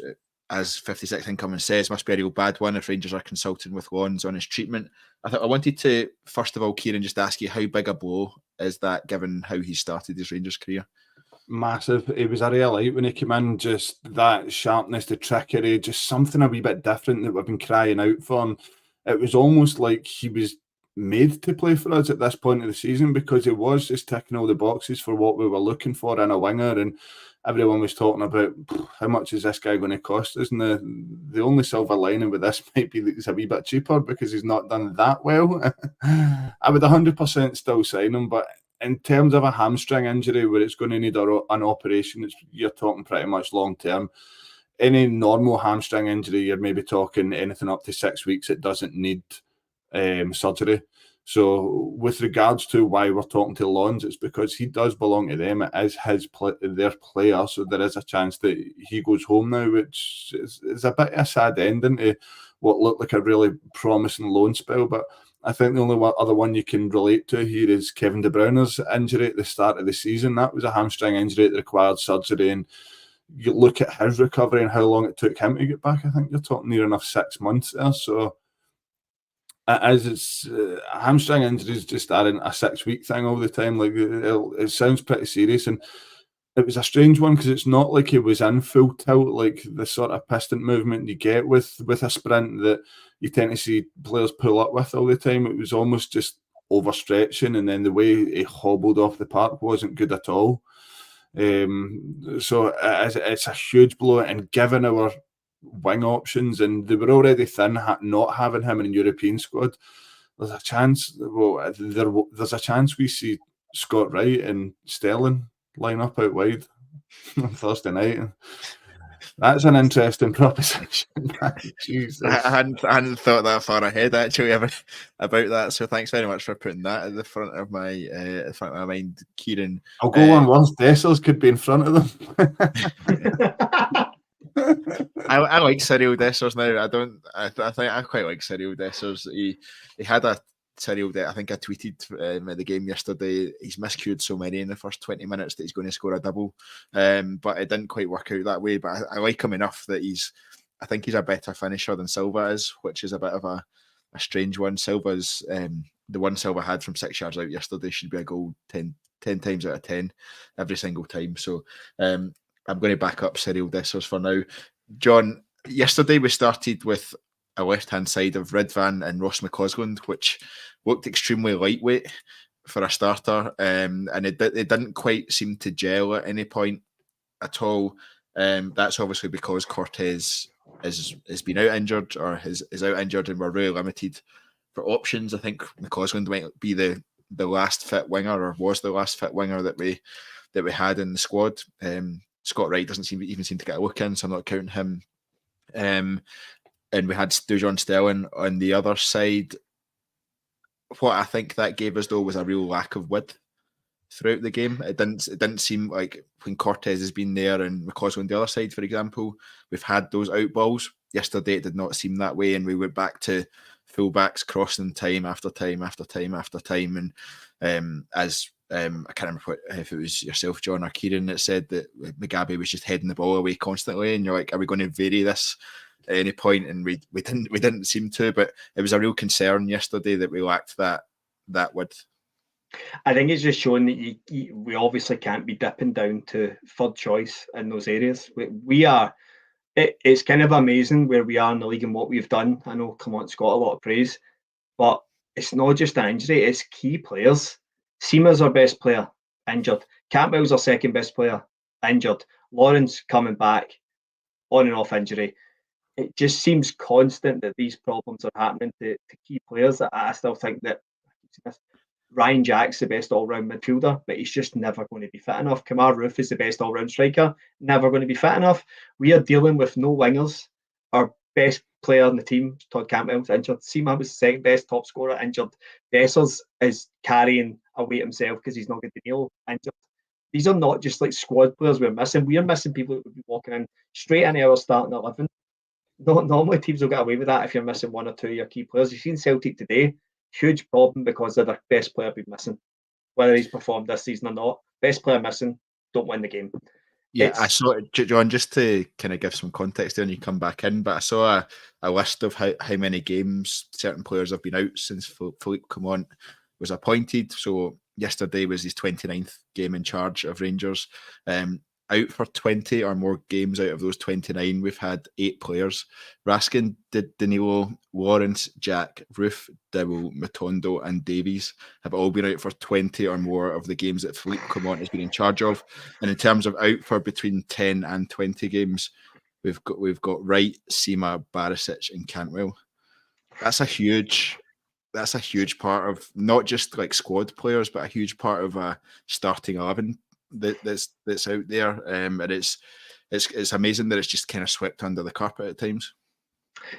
as 56 Incoming says, must be a real bad one if Rangers are consulting with Lons on his treatment. I wanted to, first of all, Kyran, just ask you, how big a blow is that given how he started his Rangers career? Massive. He was a real light when he came in, just that sharpness, the trickery, just something a wee bit different that we've been crying out for. And it was almost like he was made to play for us at this point of the season, because he was just ticking all the boxes for what we were looking for in a winger. And everyone was talking about how much is this guy going to cost us, and the only silver lining with this might be that he's a wee bit cheaper because he's not done that well. I would 100% still sign him, but in terms of a hamstring injury where it's going to need an operation, you're talking pretty much long term. Any normal hamstring injury, you're maybe talking anything up to 6 weeks. It doesn't need surgery. So with regards to why we're talking to Lons, it's because he does belong to them. It is their player, so there is a chance that he goes home now, which is a bit of a sad ending to what looked like a really promising loan spell. But I think the only other one you can relate to here is Kevin De Bruyne's injury at the start of the season. That was a hamstring injury that required surgery, and you look at his recovery and how long it took him to get back. I think you're talking near enough 6 months there. So it's hamstring injuries just aren't a 6-week thing all the time. Like it sounds pretty serious, and it was a strange one because it's not like he was in full tilt, like the sort of piston movement you get with a sprint that you tend to see players pull up with all the time. It was almost just overstretching, and then the way he hobbled off the park wasn't good at all. So it's a huge blow, and given our wing options, and they were already thin, not having him in a European squad, there's a chance. Well, there's a chance we see Scott Wright and Sterling line up out wide on Thursday night. That's an interesting proposition. Jesus. I hadn't thought that far ahead actually about that. So thanks very much for putting that at the front of my mind, Kyran. I'll go on once. Dessers could be in front of them. I like Cyril Dessers now. I think I quite like Cyril Dessers. He had a Cyril that I think I tweeted at the game yesterday. He's miscued so many in the first 20 minutes that he's going to score a double, but it didn't quite work out that way. But I like him enough that I think he's a better finisher than Silva is, which is a bit of a strange one. Silva's the one Silva had from 6 yards out yesterday should be a goal 10 times out of 10 every single time. So I'm going to back up Cyril Dessers for now. John, yesterday we started with a left-hand side of Ridvan and Ross McCausland, which looked extremely lightweight for a starter, and it didn't quite seem to gel at any point at all. That's obviously because Cortez has been out injured, or is out injured, and we're really limited for options. I think McCausland might be the last fit winger, or was the last fit winger that we had in the squad. Scott Wright doesn't even seem to get a look in, so I'm not counting him. And we had Dujon Sterling on the other side. What I think that gave us, though, was a real lack of width throughout the game. It didn't seem like when Cortez has been there and McCausland on the other side, for example, we've had those out balls. Yesterday, it did not seem that way, and we went back to fullbacks crossing time after time after time after time. And I can't remember if it was yourself, John, or Kyran, that said that Mugabe was just heading the ball away constantly, and you're like, are we going to vary this at any point? And we didn't seem to, but it was a real concern yesterday that we lacked that width. I think it's just showing that we obviously can't be dipping down to third choice in those areas. We are. It's kind of amazing where we are in the league and what we've done. I know Clement's got a lot of praise, but it's not just an injury, it's key players. Seamer's our best player, injured. Campbell's our second best player, injured. Lawrence coming back, on and off injury. It just seems constant that these problems are happening to key players. I still think that Ryan Jack's the best all-round midfielder, but he's just never going to be fit enough. Kamar Roof is the best all-round striker, never going to be fit enough. We are dealing with no wingers. Our best player on the team, Todd Campbell's injured. Seema was the second best top scorer, injured. Dessers is carrying a weight himself because he's not going to kneel, injured. These are not just like squad players we're missing. We are missing people that would be walking in straight into our starting 11. Normally teams will get away with that if you're missing one or two of your key players. You've seen Celtic today, huge problem because of their best player being missing. whether he's performed this season or not. Best player missing, don't win the game. Yeah, I saw it, John, just to kind of give some context there and you come back in, but I saw a list of how many games certain players have been out since Philippe Clement was appointed. So yesterday was his 29th game in charge of Rangers. Out for 20 or more games out of those 29, we've had 8 players. Raskin, Danilo, Lawrence, Jack, Roof, Dowell, Matondo and Davies have all been out for 20 or more of the games that Philippe Clement has been in charge of. And in terms of out for between 10 and 20 games, we've got Wright, Sima, Barisic and Cantwell. That's a huge part of not just like squad players, but a huge part of a starting 11 that's out there, and it's amazing that it's just kind of swept under the carpet at times.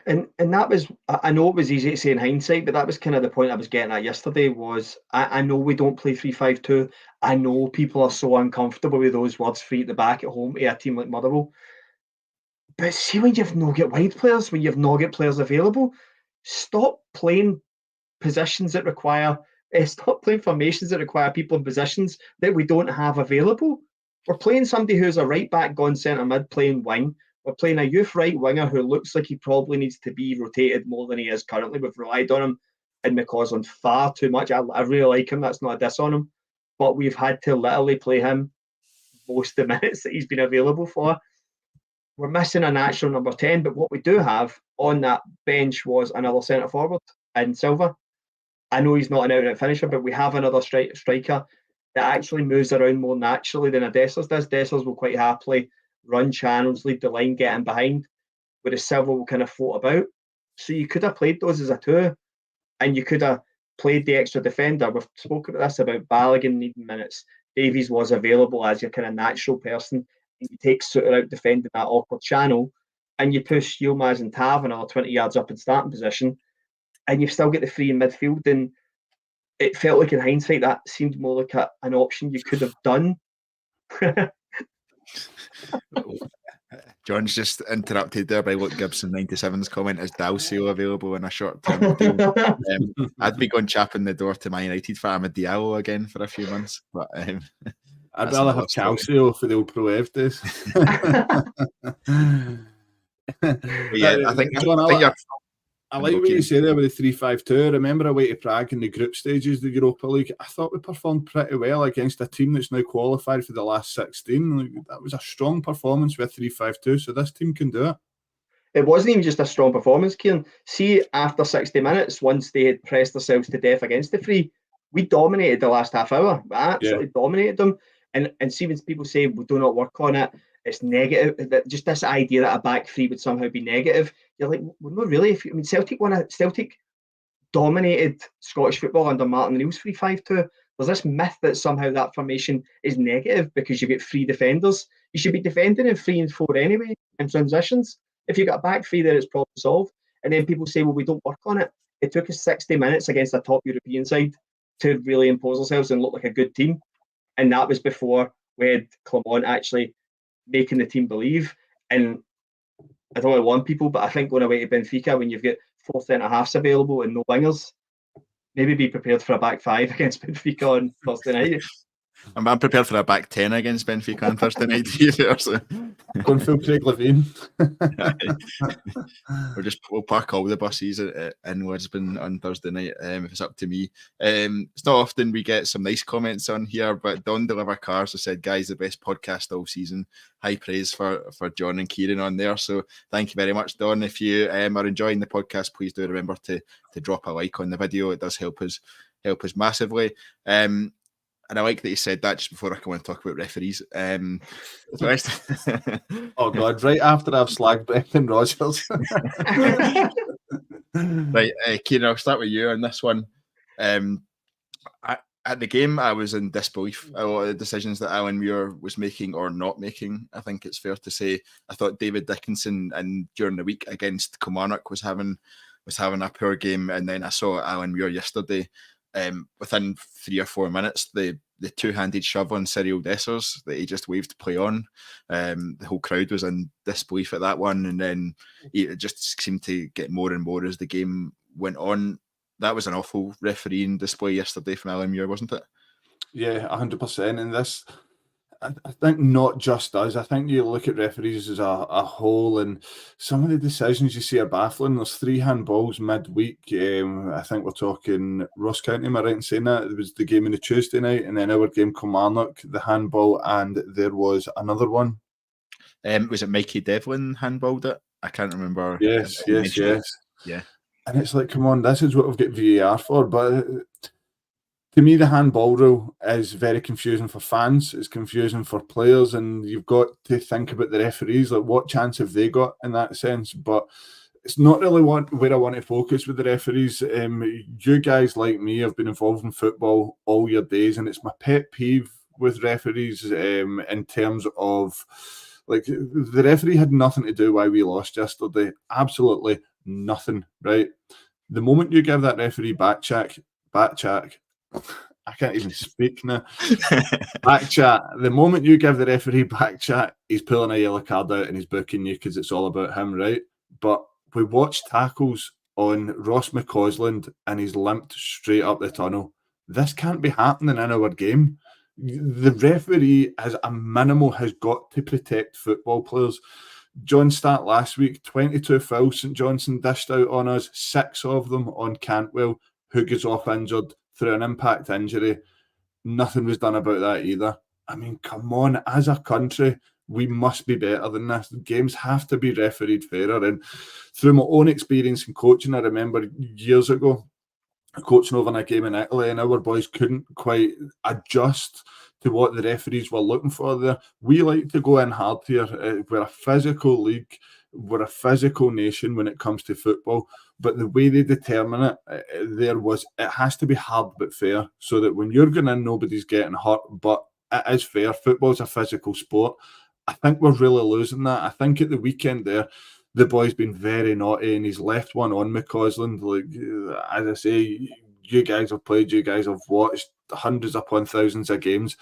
And that was, I know it was easy to say in hindsight, but that was kind of the point I was getting at yesterday. Was I know we don't play 3-5-2. I know people are so uncomfortable with those words, free at the back at home to a team like Motherwell. But see, when you've not got wide players, when you've not got players available, stop playing positions that require. Stop playing formations that require people in positions that we don't have available. We're playing somebody who's a right back gone centre mid playing wing. We're playing a youth right winger who looks like he probably needs to be rotated more than he is currently. We've relied on him in McCausland far too much. I really like him. That's not a diss on him. But we've had to literally play him most of the minutes that he's been available for. We're missing a natural number 10, but what we do have on that bench was another centre forward in Silva. I know he's not an out-and-out finisher, but we have another striker that actually moves around more naturally than a Dessers does. Dessers will quite happily run channels, lead the line, get in behind, whereas Silva will kind of float about. So you could have played those as a two, and you could have played the extra defender. We've spoken about this, about Balogun needing minutes. Davies was available as your kind of natural person. And you take Suter out defending that awkward channel, and you push Yilmaz and Tav another 20 yards up in starting position, and you've still got the free in midfield. And it felt like in hindsight that seemed more like an option you could have done. John's just interrupted there by Luke Gibson 97's comment, is Dalsio available in a short-term deal? I'd be going chapping the door to my United fan with Diallo again for a few months, but I'd rather have Calcio for the old Pro Ev days. Yeah, I think I like what you say there with the 3-5-2. I remember away to Prague in the group stages of the Europa League. I thought we performed pretty well against a team that's now qualified for the last 16. That was a strong performance with 3-5-2, so this team can do it. It wasn't even just a strong performance, Kieran. See, after 60 minutes, once they had pressed themselves to death against the free, we dominated the last half hour. We absolutely dominated them. And see, when people say we do not work on it, it's negative. Just this idea that a back three would somehow be negative. You're like, well, not really. Celtic dominated Scottish football under Martin O'Neill's 3-5-2. There's this myth that somehow that formation is negative because you get 3 defenders. You should be defending in 3 and 4 anyway in transitions. If you got a back three there, it's problem solved. And then people say, well, we don't work on it. It took us 60 minutes against a top European side to really impose ourselves and look like a good team. And that was before we had Clement actually making the team believe. And I don't want to warn people, but I think going away to Benfica when you've got 4 centre-halves available and no wingers, maybe be prepared for a back 5 against Benfica on Thursday night. I'm prepared for a back 10 against Benfica on Thursday night either. So. Going full Craig Levine. We'll park all the buses in Lisbon on Thursday night if it's up to me. It's not often we get some nice comments on here, but Don Deliver Cars has said, guys, the best podcast all season. High praise for John and Kyran on there. So thank you very much, Don. If you are enjoying the podcast, please do remember to drop a like on the video. It does help us massively. And I like that you said that just before I come on and talk about referees. Oh, God, right after I've slagged Brendan Rodgers. Right, Kyran, I'll start with you on this one. At the game, I was in disbelief. A lot of the decisions that Alan Muir was making or not making, I think it's fair to say. I thought David Dickinson, and during the week against Kilmarnock, was having a poor game. And then I saw Alan Muir yesterday. Within 3 or 4 minutes, the two-handed shove on Cyril Dessers that he just waved play on. The whole crowd was in disbelief at that one, and then it just seemed to get more and more as the game went on. That was an awful refereeing display yesterday from Alan Muir, wasn't it? Yeah, 100%. And this, I think not just us. I think you look at referees as a whole, and some of the decisions you see are baffling. There's 3 handballs midweek. I think we're talking Ross County, am I right in saying that? It was the game on the Tuesday night, and then our game Kilmarnock, the handball, and there was another one. Was it Mikey Devlin handballed it? I can't remember. Yes. Yeah. And it's like, come on, this is what we've got VAR for. But to me, the handball rule is very confusing for fans. It's confusing for players, and you've got to think about the referees. Like, what chance have they got in that sense? But it's not really where I want to focus with the referees. You guys, like me, have been involved in football all your days, and it's my pet peeve with referees in terms of, like, the referee had nothing to do why we lost yesterday. Absolutely nothing, right? The moment you give that referee back check, I can't even speak now. Back chat. The moment you give the referee back chat, he's pulling a yellow card out and he's booking you because it's all about him, right? But we watched tackles on Ross McCausland and he's limped straight up the tunnel. This can't be happening in our game. The referee, as a minimal, has got to protect football players. John stat last week, 22 fouls St Johnstone dished out on us, 6 of them on Cantwell, who goes off injured through an impact injury. Nothing was done about that either. I mean, come on, as a country, we must be better than this. Games have to be refereed fairer. And through my own experience in coaching, I remember years ago, coaching over in a game in Italy, and our boys couldn't quite adjust to what the referees were looking for there. We like to go in hard here. We're a physical league. We're a physical nation when it comes to football. But the way they determine it, it has to be hard but fair, so that when you're going in, nobody's getting hurt, but it is fair. Football's a physical sport. I think we're really losing that. I think at the weekend there, the boy's been very naughty and he's left one on McCausland. Like, as I say, you guys have played, you guys have watched hundreds upon thousands of games.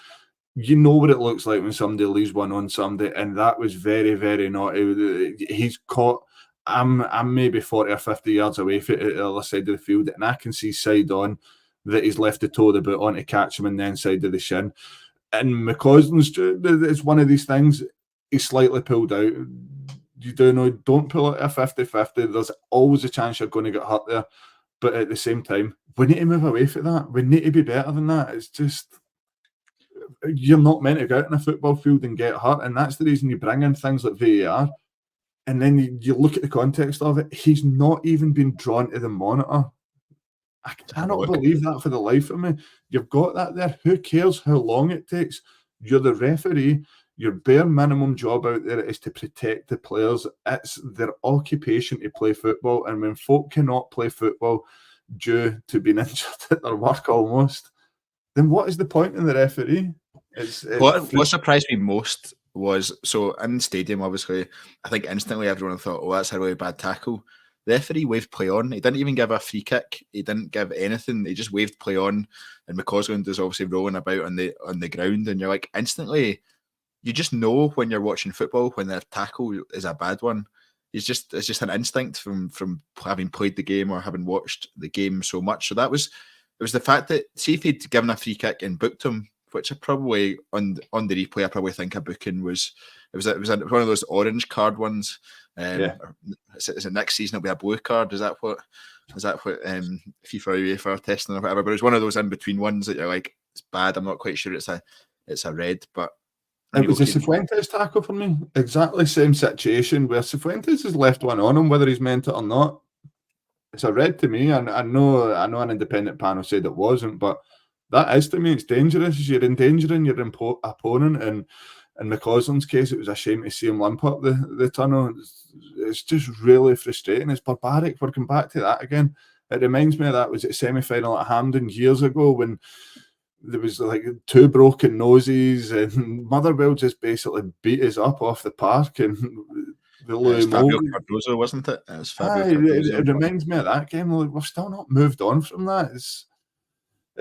You know what it looks like when somebody leaves one on somebody, and that was very, very naughty. He's caught. I'm maybe 40 or 50 yards away from the other side of the field, and I can see side on that he's left the toe of the boot on to catch him in the inside of the shin. And McCausland's, it's one of these things, he's slightly pulled out. You don't pull it a 50-50. There's always a chance you're going to get hurt there. But at the same time, we need to move away from that. We need to be better than that. It's just, you're not meant to go out in a football field and get hurt. And that's the reason you bring in things like VAR. And then you look at the context of it. He's not even been drawn to the monitor. I cannot believe that for the life of me. You've got that there. Who cares how long it takes? You're the referee. Your bare minimum job out there is to protect the players. It's their occupation to play football. And when folk cannot play football due to being injured at their work almost, then what is the point in the referee? What surprised me most was, so in the stadium, obviously, I think instantly everyone thought, oh, that's a really bad tackle. The referee waved play on. He didn't even give a free kick. He didn't give anything. He just waved play on. And McCausland is obviously rolling about on the ground. And you're like, instantly, you just know when you're watching football when the tackle is a bad one. It's just an instinct from having played the game or having watched the game so much. So it was the fact that, see, if he'd given a free kick and booked him, which I probably on the replay, I probably think a booking was one of those orange card ones. Is it next season it'll be a blue card? Is that what FIFA UEFA are testing or whatever? But it's one of those in between ones that you're like, it's bad. I'm not quite sure it's a red, but it was a Cifuentes tackle for me. Exactly same situation where Cifuentes has left one on him, whether he's meant it or not. It's a red to me. And I know an independent panel said it wasn't, but that is, to me, it's dangerous. You're endangering your opponent. And in McCausland's case, it was a shame to see him limp up the tunnel. It's just really frustrating. It's barbaric. We're going back to that again. It reminds me of that was at semi-final at Hampden years ago when there was like 2 broken noses and Motherwell just basically beat us up off the park. And it was Fabio Cardozo, wasn't it? It was Fabio Cardozo. It reminds me of that game. Like, we've still not moved on from that.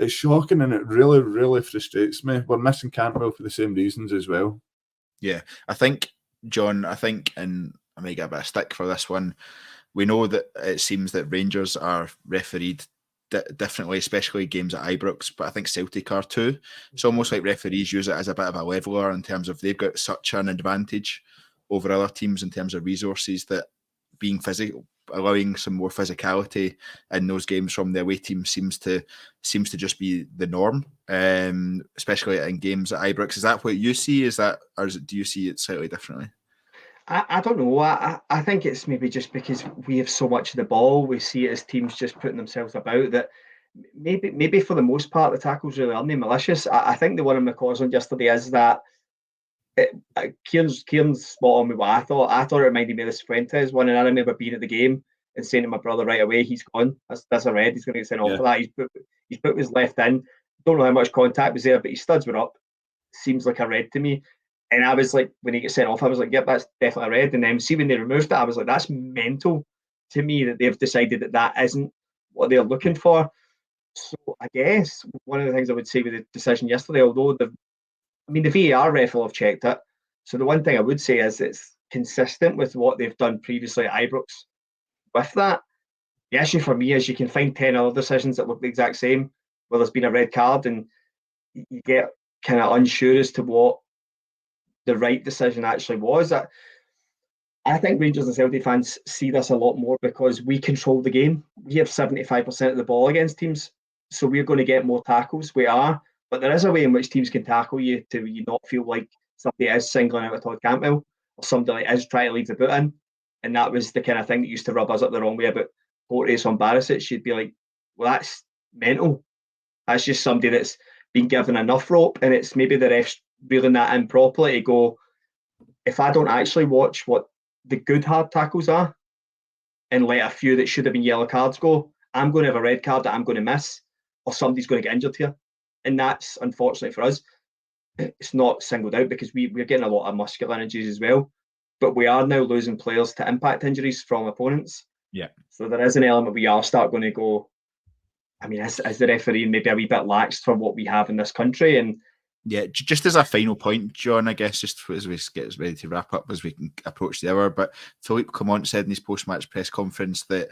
It's shocking, and it really, really frustrates me. We're missing Cantwell for the same reasons as well. Yeah, I think, John, and I may get a bit of stick for this one, we know that it seems that Rangers are refereed differently, especially games at Ibrox, but I think Celtic are too. It's almost like referees use it as a bit of a leveler in terms of they've got such an advantage over other teams in terms of resources, that being physical, allowing some more physicality in those games from the away team seems to just be the norm, especially in games at Ibrox. Is that what you see? Do you see it slightly differently? I don't know. I think it's maybe just because we have so much of the ball, we see it as teams just putting themselves about, that maybe for the most part the tackles really aren't malicious. I think the one in McCausland yesterday is that Kieran's spot on with what I thought. I thought it reminded me of the Fuentes one, and I remember being at the game and saying to my brother right away, he's gone. That's a red. He's going to get sent off for that. He's put his left in. Don't know how much contact was there, but his studs were up. Seems like a red to me. And I was like, when he gets sent off, I was like, yep, that's definitely a red. And then see when they removed it, I was like, that's mental to me that they've decided that isn't what they're looking for. So I guess one of the things I would say with the decision yesterday, although the VAR ref will have checked it. So the one thing I would say is it's consistent with what they've done previously at Ibrox. With that, the issue for me is you can find 10 other decisions that look the exact same where there's been a red card, and you get kind of unsure as to what the right decision actually was. I think Rangers and Celtic fans see this a lot more because we control the game. We have 75% of the ball against teams, so we're going to get more tackles. We are, but there is a way in which teams can tackle you to you not feel like somebody is singling out a Todd Cantwell or somebody is trying to leave the boot in. And that was the kind of thing that used to rub us up the wrong way about Porteous on Barisic. You'd be like, well, that's mental. That's just somebody that's been given enough rope, and it's maybe the refs reeling that in properly to go, if I don't actually watch what the good hard tackles are and let a few that should have been yellow cards go, I'm going to have a red card that I'm going to miss, or somebody's going to get injured here. And that's, unfortunately for us, it's not singled out because we're getting a lot of muscular injuries as well, but we are now losing players to impact injuries from opponents. Yeah. So there is an element we are start going to go, is the referee maybe a wee bit lax for what we have in this country? And yeah, just as a final point, John, I guess, just as we get ready to wrap up as we can approach the hour, but Philippe Clement said in his post-match press conference that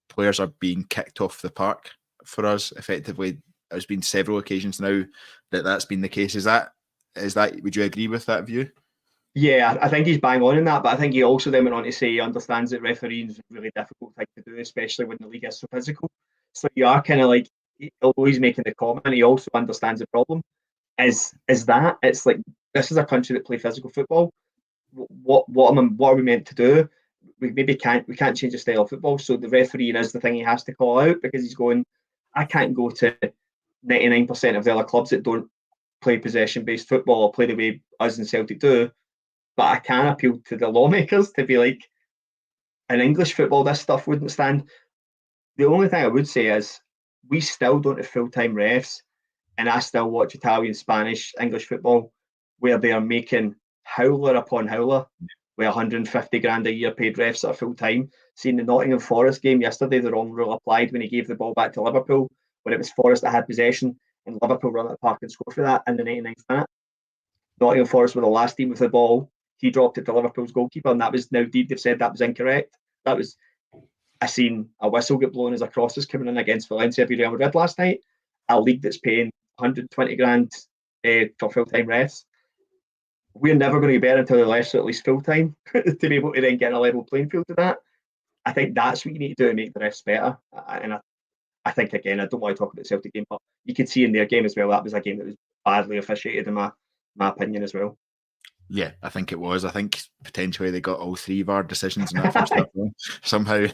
players are being kicked off the park for us. Effectively, there's been several occasions now that's been the case. Is that? Would you agree with that view? Yeah, I think he's bang on in that, but I think he also then went on to say he understands that refereeing is a really difficult thing to do, especially when the league is so physical. So you are kind of like, although he's making the comment, he also understands the problem. Is that it's like, this is a country that play physical football. What are we meant to do? We can't change the style of football. So the refereeing is the thing he has to call out, because he's going, I can't go to 99% of the other clubs that don't play possession-based football or play the way us and Celtic do, but I can appeal to the lawmakers to be like, in English football, this stuff wouldn't stand. The only thing I would say is we still don't have full-time refs, and I still watch Italian, Spanish, English football where they are making howler upon howler with 150 grand a year paid refs that are full-time. Seeing the Nottingham Forest game yesterday, the wrong rule applied when he gave the ball back to Liverpool, when it was Forest that had possession, and Liverpool run at the park and score for that in the 99th minute. Nottingham Forest were the last team with the ball. He dropped it to Liverpool's goalkeeper, and that was now deep. They've said that was incorrect. I seen a whistle get blown as a cross was coming in against Valencia v Real Madrid last night. A league that's paying 120 grand for full-time refs. We're never going to be better until the refs are at least full-time to be able to then get a level playing field to that. I think that's what you need to do to make the refs better. And I think, again, I don't want to talk about the Celtic game, but you could see in their game as well, that was a game that was badly officiated in my opinion as well. Yeah, I think it was. I think potentially they got all three VAR decisions in that first half somehow.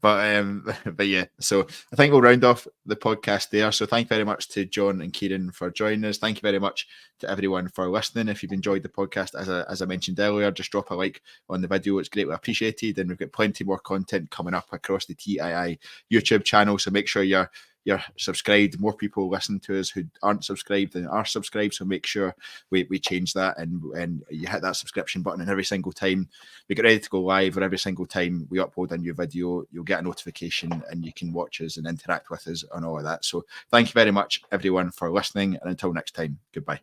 But yeah, so I think we'll round off the podcast there. So thank you very much to John and Kyran for joining us. Thank you very much to everyone for listening. If you've enjoyed the podcast, as I mentioned earlier, just drop a like on the video. It's greatly appreciated. And we've got plenty more content coming up across the TII YouTube channel. So make sure you're subscribed. More people listen to us who aren't subscribed than are subscribed, so make sure we change that, and you hit that subscription button, and every single time we get ready to go live, or every single time we upload a new video, you'll get a notification and you can watch us and interact with us on all of that. So thank you very much everyone for listening, and until next time, goodbye.